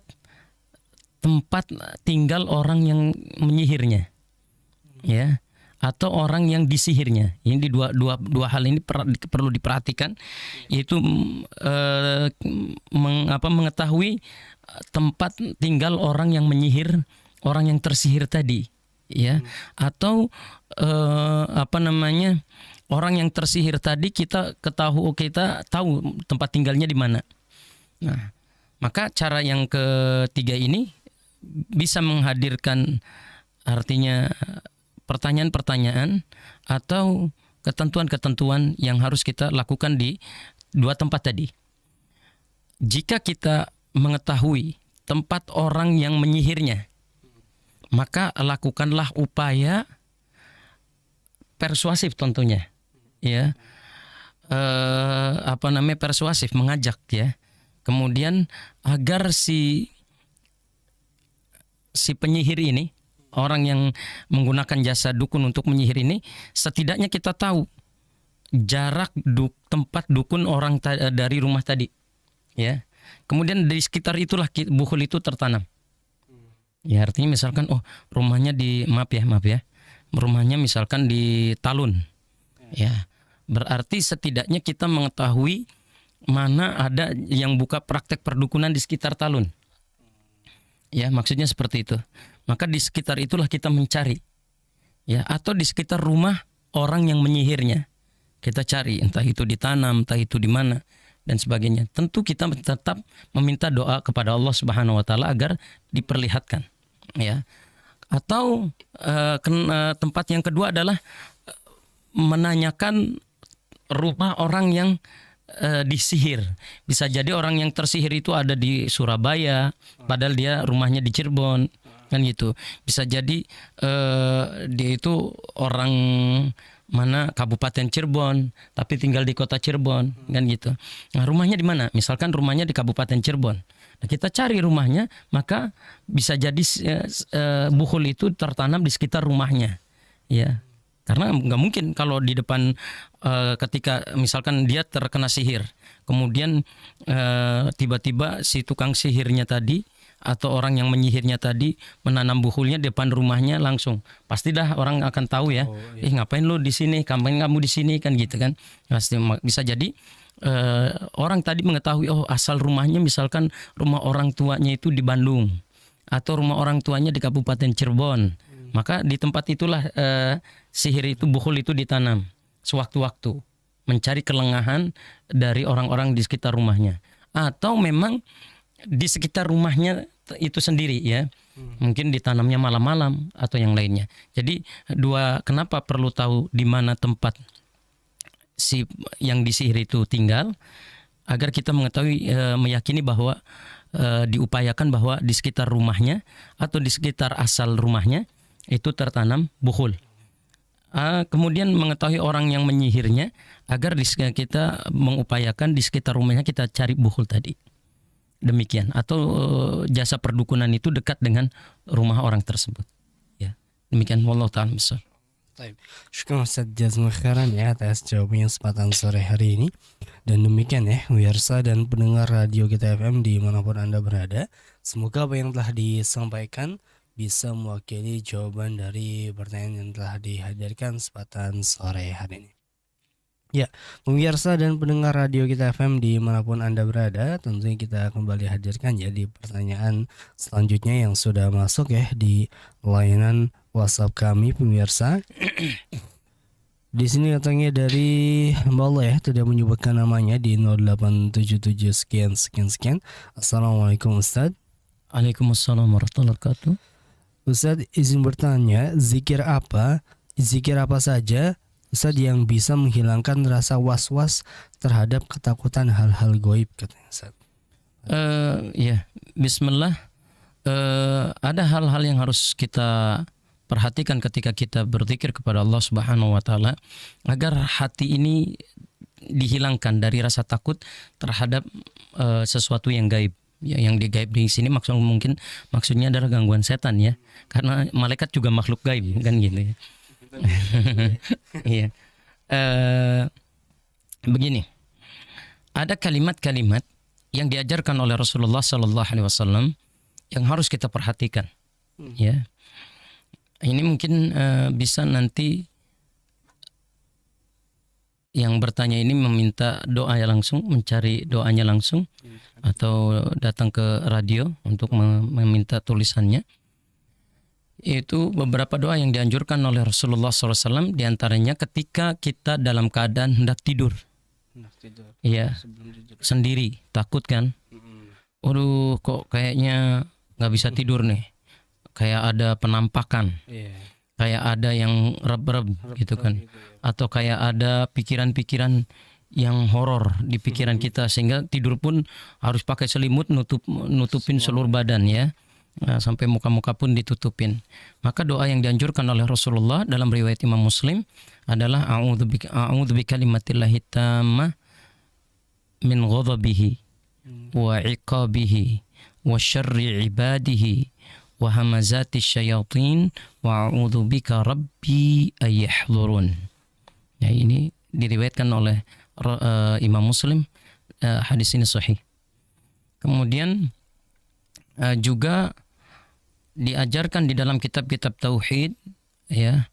tempat tinggal orang yang menyihirnya, ya, atau orang yang disihirnya. Ini dua hal ini perlu diperhatikan, yaitu mengetahui tempat tinggal orang yang menyihir, orang yang tersihir tadi. Ya, atau orang yang tersihir tadi kita tahu tempat tinggalnya di mana. Nah, maka cara yang ketiga ini bisa menghadirkan artinya pertanyaan-pertanyaan atau ketentuan-ketentuan yang harus kita lakukan di dua tempat tadi. Jika kita mengetahui tempat orang yang menyihirnya, maka lakukanlah upaya persuasif tentunya, ya, persuasif, mengajak ya, kemudian agar si penyihir ini, orang yang menggunakan jasa dukun untuk menyihir ini, setidaknya kita tahu jarak tempat dukun orang dari rumah tadi, ya, kemudian di sekitar itulah bukhul itu tertanam. Ya, artinya misalkan rumahnya rumahnya misalkan di Talun. Ya. Berarti setidaknya kita mengetahui mana ada yang buka praktek perdukunan di sekitar Talun. Ya, maksudnya seperti itu. Maka di sekitar itulah kita mencari. Ya, atau di sekitar rumah orang yang menyihirnya. Kita cari, entah itu ditanam, entah itu di mana dan sebagainya. Tentu kita tetap meminta doa kepada Allah Subhanahu wa taala agar diperlihatkan. Ya, atau tempat yang kedua adalah menanyakan rumah orang yang disihir. Bisa jadi orang yang tersihir itu ada di Surabaya, padahal dia rumahnya di Cirebon, kan gitu. Bisa jadi dia itu orang mana Kabupaten Cirebon, tapi tinggal di kota Cirebon, kan gitu. Nah, rumahnya di mana? Misalkan rumahnya di Kabupaten Cirebon. Nah, kita cari rumahnya, maka bisa jadi bukhul itu tertanam di sekitar rumahnya, ya. Karena nggak mungkin kalau di depan ketika misalkan dia terkena sihir, kemudian tiba-tiba si tukang sihirnya tadi atau orang yang menyihirnya tadi menanam bukhulnya di depan rumahnya langsung, pasti dah orang akan tahu ya. Ngapain lu di sini? Ngapain kamu di sini, kan gitu kan? Pasti bisa jadi orang tadi mengetahui asal rumahnya misalkan rumah orang tuanya itu di Bandung atau rumah orang tuanya di Kabupaten Cirebon. Maka di tempat itulah sihir itu, bukhul itu ditanam sewaktu-waktu, mencari kelengahan dari orang-orang di sekitar rumahnya, atau memang di sekitar rumahnya itu sendiri ya. Mungkin ditanamnya malam-malam atau yang lainnya. Jadi kenapa perlu tahu di mana tempat si yang disihir itu tinggal, agar kita mengetahui, meyakini bahwa diupayakan bahwa di sekitar rumahnya atau di sekitar asal rumahnya itu tertanam bukhul. Kemudian mengetahui orang yang menyihirnya, agar kita mengupayakan di sekitar rumahnya kita cari bukhul tadi. Demikian, atau jasa perdukunan itu dekat dengan rumah orang tersebut. Ya, demikian. Wallahu ta'ala besar. Baik, syukur Ustaz Jazmul Khairan ya atas jawabannya kesempatan sore hari ini. Dan demikian ya pemirsa dan pendengar radio kita FM dimanapun Anda berada, semoga apa yang telah disampaikan bisa mewakili jawaban dari pertanyaan yang telah dihadirkan kesempatan sore hari ini. Ya, pemirsa dan pendengar radio kita FM dimanapun Anda berada, tentunya kita kembali hadirkan ya di pertanyaan selanjutnya yang sudah masuk ya di layanan WhatsApp kami pemirsa. Di sini katanya dari Mbak Allah ya, tidak menyebutkan namanya, di 0877 sekian. Assalamualaikum Ustaz. Waalaikumsalam warahmatullahi wabarakatuh. Ustaz, izin bertanya, zikir apa zikir apa saja Ustaz yang bisa menghilangkan rasa was-was terhadap ketakutan hal-hal goib katanya Ustaz? Ya, bismillah. Ada hal-hal yang harus kita perhatikan ketika kita berzikir kepada Allah Subhanahu wa taala agar hati ini dihilangkan dari rasa takut terhadap sesuatu yang gaib. Ya, yang di gaib di sini maksudnya adalah gangguan setan ya. Karena malaikat juga makhluk gaib kan gitu ya. Iya. Begini. Ada kalimat-kalimat yang diajarkan oleh Rasulullah sallallahu alaihi wasallam yang harus kita perhatikan. Ya. Ini mungkin bisa nanti yang bertanya ini meminta doa langsung, mencari doanya langsung, atau datang ke radio untuk meminta tulisannya. Itu beberapa doa yang dianjurkan oleh Rasulullah SAW, diantaranya ketika kita dalam keadaan hendak tidur. Iya, sendiri, takut kan? Waduh, kok kayaknya nggak bisa tidur nih. Kayak ada penampakan, kayak ada yang reb-reb gitu kan, atau kayak ada pikiran-pikiran yang horor di pikiran kita sehingga tidur pun harus pakai selimut nutupin seluruh badan ya. Sampai muka-muka pun ditutupin. Maka doa yang dianjurkan oleh Rasulullah dalam riwayat Imam Muslim adalah a'udzu bikalimatillahi tammah min ghadabihi wa iqabihi wa syarri ibadihi wa hamazati syayatin wa a'udzu bika rabbi ayyahdurun. Ya, ini diriwayatkan oleh Imam Muslim, hadis ini sahih. Kemudian juga diajarkan di dalam kitab-kitab tauhid ya,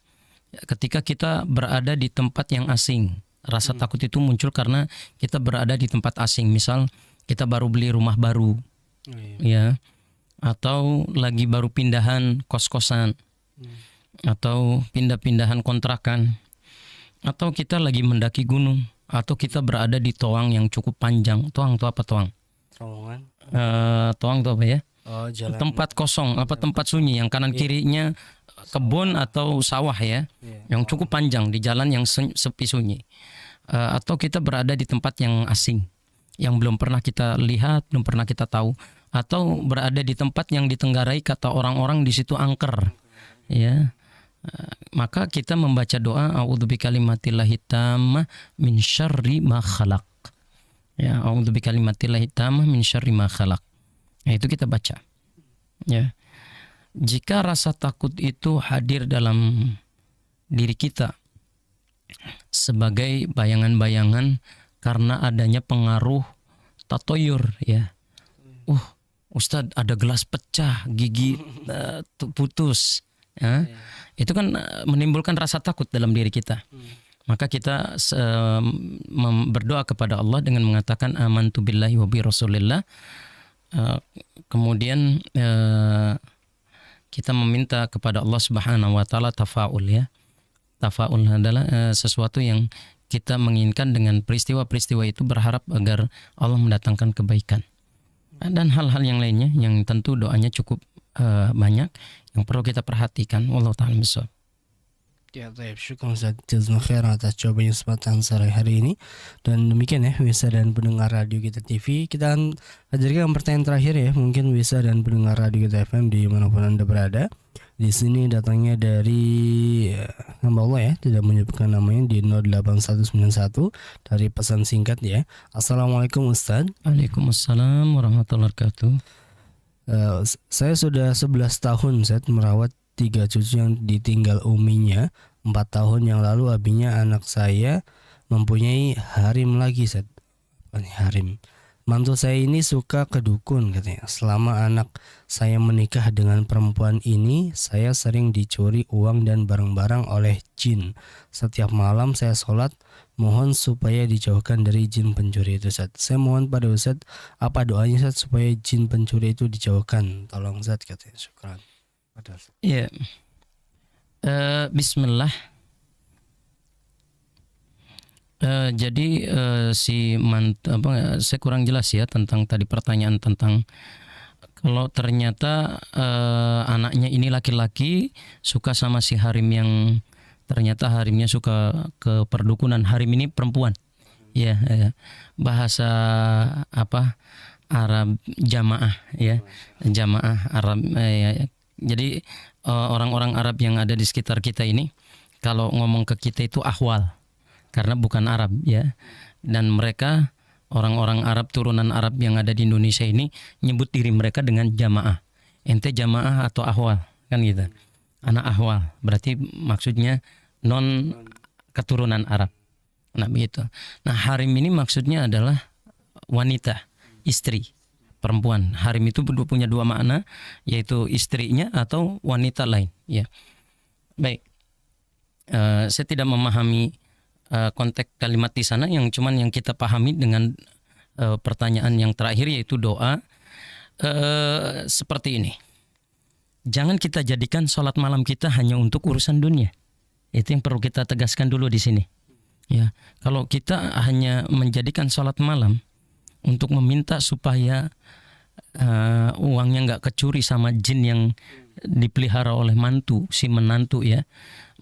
ketika kita berada di tempat yang asing, rasa takut itu muncul karena kita berada di tempat asing. Misal kita baru beli rumah baru ya, atau lagi baru pindahan kos-kosan, atau pindah-pindahan kontrakan, atau kita lagi mendaki gunung, atau kita berada di toang yang cukup panjang. Toang itu apa toang? Terowongan. Toang itu apa ya? Jalan. Tempat kosong, tempat sunyi yang kanan kirinya kebun atau sawah ya, yang cukup panjang di jalan yang sepi sunyi. Atau kita berada di tempat yang asing, yang belum pernah kita lihat, belum pernah kita tahu, atau berada di tempat yang ditenggarai kata orang-orang di situ angker, ya. Maka kita membaca doa a'udzu bikalimatillahi tammah min syarri ma khalaq. Ya, a'udzu bikalimatillahi tammah min syarri ma khalaq. Nah, itu kita baca. Ya. Jika rasa takut itu hadir dalam diri kita sebagai bayangan-bayangan karena adanya pengaruh tatoyur ya. Ustadz, ada gelas pecah, gigi putus. Ya. Itu kan menimbulkan rasa takut dalam diri kita. Maka kita berdoa kepada Allah dengan mengatakan amantu billahi wa bi rasulillah. Kemudian kita meminta kepada Allah Subhanahu wa taala tafaul ya. Tafaul adalah sesuatu yang kita menginginkan dengan peristiwa-peristiwa itu, berharap agar Allah mendatangkan kebaikan. Dan hal-hal yang lainnya yang tentu doanya cukup banyak yang perlu kita perhatikan. Wallahu ta'ala bishawab. Ya, baik. Syukur Ustaz Jazma Khair atas jawaban kesempatan sore hari ini. Dan demikian ya Wisa dan pendengar Radio Kita TV. Kita akan hadirkan pertanyaan terakhir ya, mungkin Wisa dan pendengar Radio Kita FM di manapun Anda berada. Di sini datangnya dari hamba Allah ya, tidak menyebutkan namanya, di 08191 dari pesan singkat ya. Assalamualaikum Ustaz. Waalaikumsalam warahmatullahi wabarakatuh. Saya sudah 11 tahun Ustaz merawat 3 cucu yang ditinggal uminya 4 tahun yang lalu. Abinya anak saya mempunyai harim lagi Ustaz. Harim. Mantu saya ini suka ke dukun katanya. Selama anak saya menikah dengan perempuan ini, saya sering dicuri uang dan barang-barang oleh jin. Setiap malam saya sholat, mohon supaya dijauhkan dari jin pencuri itu Ustaz. Saya mohon pada Ustaz, apa doanya Ustaz supaya jin pencuri itu dijauhkan? Tolong Ustaz katanya. Syukran. Ya. Bismillah. Jadi saya kurang jelas ya tentang tadi pertanyaan tentang kalau ternyata anaknya ini laki-laki suka sama si harim yang ternyata harimnya suka ke perdukunan. Harim ini perempuan. Ya, bahasa apa? Arab jamaah, ya. Jamaah Arab. Jadi orang-orang Arab yang ada di sekitar kita ini kalau ngomong ke kita itu ahwal, karena bukan Arab, ya. Dan mereka orang-orang Arab, turunan Arab yang ada di Indonesia ini nyebut diri mereka dengan jamaah. Ente jamaah atau ahwal, kan gitu. Anak ahwal, berarti maksudnya non keturunan Arab. Nah begitu. Nah harim ini maksudnya adalah wanita, istri, perempuan. Harim itu punya dua makna, yaitu istrinya atau wanita lain. Ya, baik. Saya tidak memahami konteks kalimat di sana, yang cuman yang kita pahami dengan pertanyaan yang terakhir, yaitu doa seperti ini. Jangan kita jadikan sholat malam kita hanya untuk urusan dunia. Itu yang perlu kita tegaskan dulu di sini. Ya, kalau kita hanya menjadikan sholat malam untuk meminta supaya uangnya nggak kecuri sama jin yang dipelihara oleh mantu, si menantu, ya,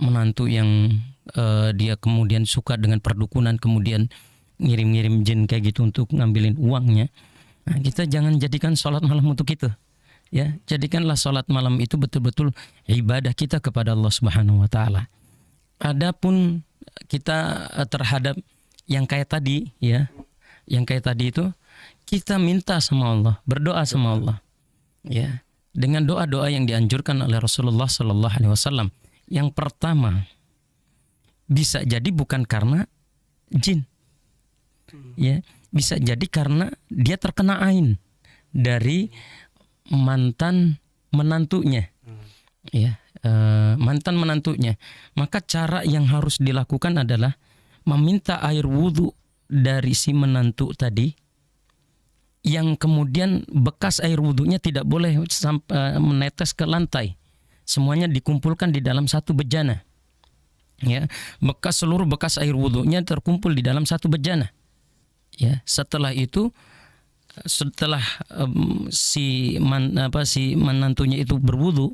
menantu yang dia kemudian suka dengan perdukunan, kemudian ngirim-ngirim jin kayak gitu untuk ngambilin uangnya. Nah, kita jangan jadikan sholat malam untuk itu. Ya, jadikanlah sholat malam itu betul-betul ibadah kita kepada Allah Subhanahu wa taala. Adapun kita terhadap yang kayak tadi, ya, yang kayak tadi itu kita minta sama Allah, berdoa sama Allah, ya, dengan doa-doa yang dianjurkan oleh Rasulullah Sallallahu Alaihi Wasallam. Yang pertama, bisa jadi bukan karena jin, ya, bisa jadi karena dia terkena ain dari mantan menantunya, ya, mantan menantunya. Maka cara yang harus dilakukan adalah meminta air wudhu dari si menantu tadi, yang kemudian bekas air wudhunya tidak boleh sampai menetes ke lantai. Semuanya dikumpulkan di dalam satu bejana. Ya, seluruh bekas air wudhunya terkumpul di dalam satu bejana. Ya, setelah itu, setelah si menantunya itu berwudhu,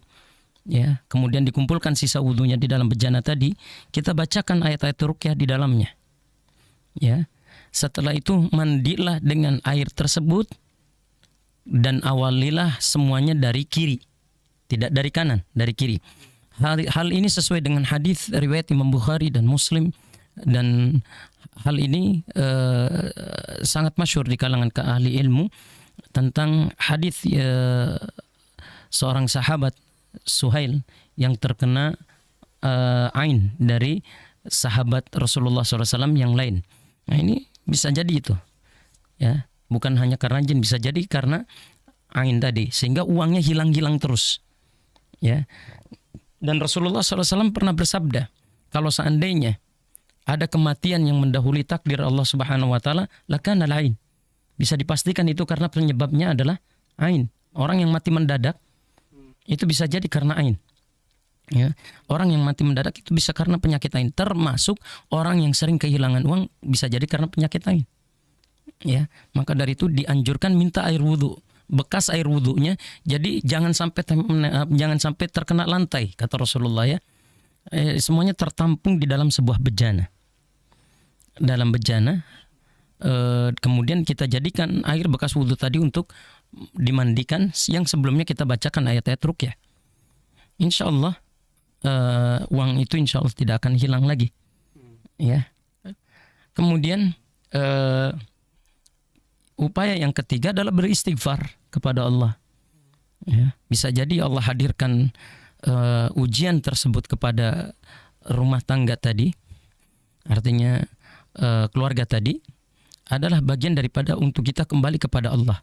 ya, kemudian dikumpulkan sisa wudhunya di dalam bejana tadi, kita bacakan ayat-ayat ruqyah di dalamnya. Ya, setelah itu mandilah dengan air tersebut dan awalilah semuanya dari kiri, tidak dari kanan, dari kiri. Hal ini sesuai dengan hadis riwayat Imam Bukhari dan Muslim, dan hal ini sangat masyhur di kalangan ahli ilmu tentang hadis seorang sahabat Suhail yang terkena ain dari sahabat Rasulullah SAW yang lain. Nah ini bisa jadi itu, ya, bukan hanya karena jin, bisa jadi karena ain tadi, sehingga uangnya hilang-hilang terus, ya. Dan Rasulullah SAW pernah bersabda, kalau seandainya ada kematian yang mendahului takdir Allah Subhanahu wa taala, lakana al-ain. Bisa dipastikan itu karena penyebabnya adalah ain. Orang yang mati mendadak itu bisa jadi karena ain. Ya, orang yang mati mendadak itu bisa karena penyakit ain, termasuk orang yang sering kehilangan uang bisa jadi karena penyakit ain. Ya, maka dari itu dianjurkan minta air wudhu, bekas air wudhunya. Jadi jangan sampai terkena lantai, kata Rasulullah, ya. Semuanya tertampung di dalam sebuah bejana. Dalam bejana, kemudian kita jadikan air bekas wudhu tadi untuk dimandikan, yang sebelumnya kita bacakan ayat-ayat ruqyah. Insya Allah uang itu insya Allah tidak akan hilang lagi, ya. Kemudian upaya yang ketiga adalah beristighfar kepada Allah, ya. Bisa jadi Allah hadirkan ujian tersebut kepada rumah tangga tadi, artinya keluarga tadi adalah bagian daripada untuk kita kembali kepada Allah,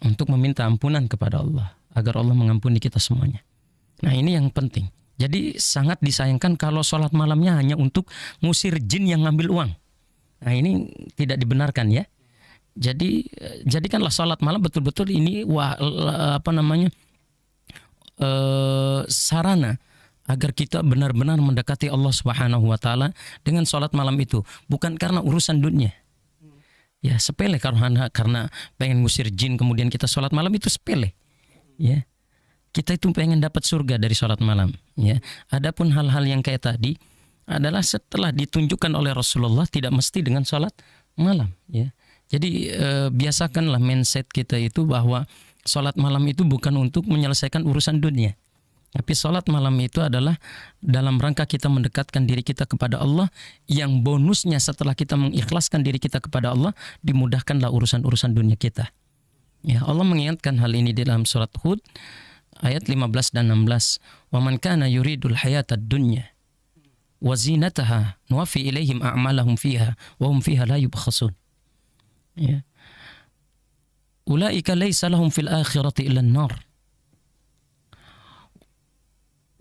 untuk meminta ampunan kepada Allah agar Allah mengampuni kita semuanya. Nah ini yang penting. Jadi sangat disayangkan kalau sholat malamnya hanya untuk ngusir jin yang ngambil uang. Nah ini tidak dibenarkan, ya. Jadi jadikanlah sholat malam betul-betul ini sarana agar kita benar-benar mendekati Allah Subhanahu wa taala dengan sholat malam itu, bukan karena urusan dunia. Ya, sepele karena pengen ngusir jin kemudian kita sholat malam, itu sepele. Ya. kita itu pengen dapat surga dari sholat malam. Ya, adapun hal-hal yang kayak tadi adalah setelah ditunjukkan oleh Rasulullah, tidak mesti dengan sholat malam. Ya, jadi biasakanlah mindset kita itu bahwa sholat malam itu bukan untuk menyelesaikan urusan dunia. Tapi sholat malam itu adalah dalam rangka kita mendekatkan diri kita kepada Allah, yang bonusnya setelah kita mengikhlaskan diri kita kepada Allah, dimudahkanlah urusan-urusan dunia kita. Ya, Allah mengingatkan hal ini dalam surat Hud ayat 15 dan 16. Wa man kana yuridul hayatad dunya wa zinataha nuwaffi ilaihim a'malahum fiha wa hum fiha la yubkhasun. Ya. Ulaika laysa lahum fil akhirati illa an-nar.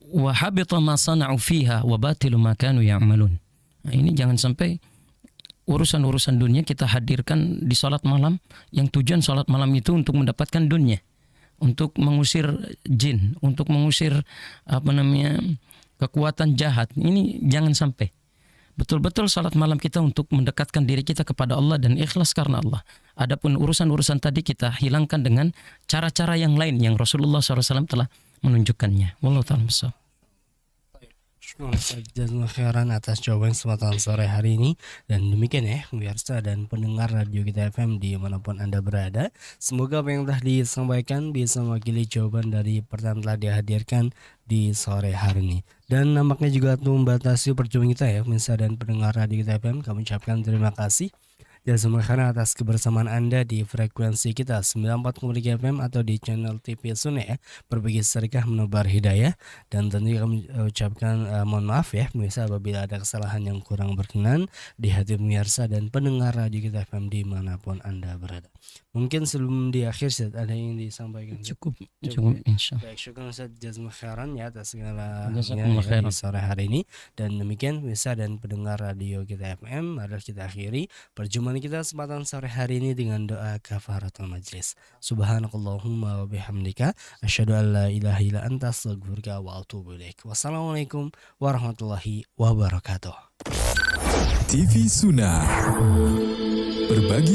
Wa habita ma sana'u fiha wa batilu ma kanu ya'malun. Nah, ini jangan sampai urusan-urusan dunia kita hadirkan di salat malam, yang tujuan salat malam itu untuk mendapatkan dunia, untuk mengusir jin, untuk mengusir kekuatan jahat. Ini jangan sampai. Betul-betul salat malam kita untuk mendekatkan diri kita kepada Allah dan ikhlas karena Allah. Adapun urusan-urusan tadi kita hilangkan dengan cara-cara yang lain yang Rasulullah SAW telah menunjukkannya. Wallahu ta'ala bishawab. Jazakallahu khairan atas jawaban kesempatan sore hari ini. Dan demikian ya pemirsa dan pendengar Radio Kita FM dimanapun Anda berada, semoga apa yang telah disampaikan bisa mewakili jawaban dari pertanyaan telah dihadirkan di sore hari ini. Dan nampaknya juga untuk membatasi perjumpaan kita ya pemirsa dan pendengar Radio Kita FM, kami ucapkan terima kasih jazakumullah khairan atas kebersamaan Anda di frekuensi kita 94,3 FM atau di channel TV Sunnah ya, berbagi sedekah menebar hidayah. Dan tentunya kami ucapkan mohon maaf ya pemirsa apabila ada kesalahan yang kurang berkenan di hati pemirsa dan pendengar Radio Kita FM dimanapun Anda berada. Mungkin sebelum di akhir Ustaz, ada yang disampaikan? Cukup insyaallah. Baik, syukur Ustaz, jazakumullah khairan ya atas segala khairan sore hari ini. Dan demikian pemirsa dan pendengar Radio Kita FM, mari kita akhiri perjumpaan kita kesempatan sore hari ini dengan doa kafaratul majlis. Subhanakallahumma wa bihamdika asyhadu an la ilaha illa anta astaghfiruka wa atubu ilaik. Wassalamualaikum warahmatullahi wabarakatuh. TV Sunnah berbagi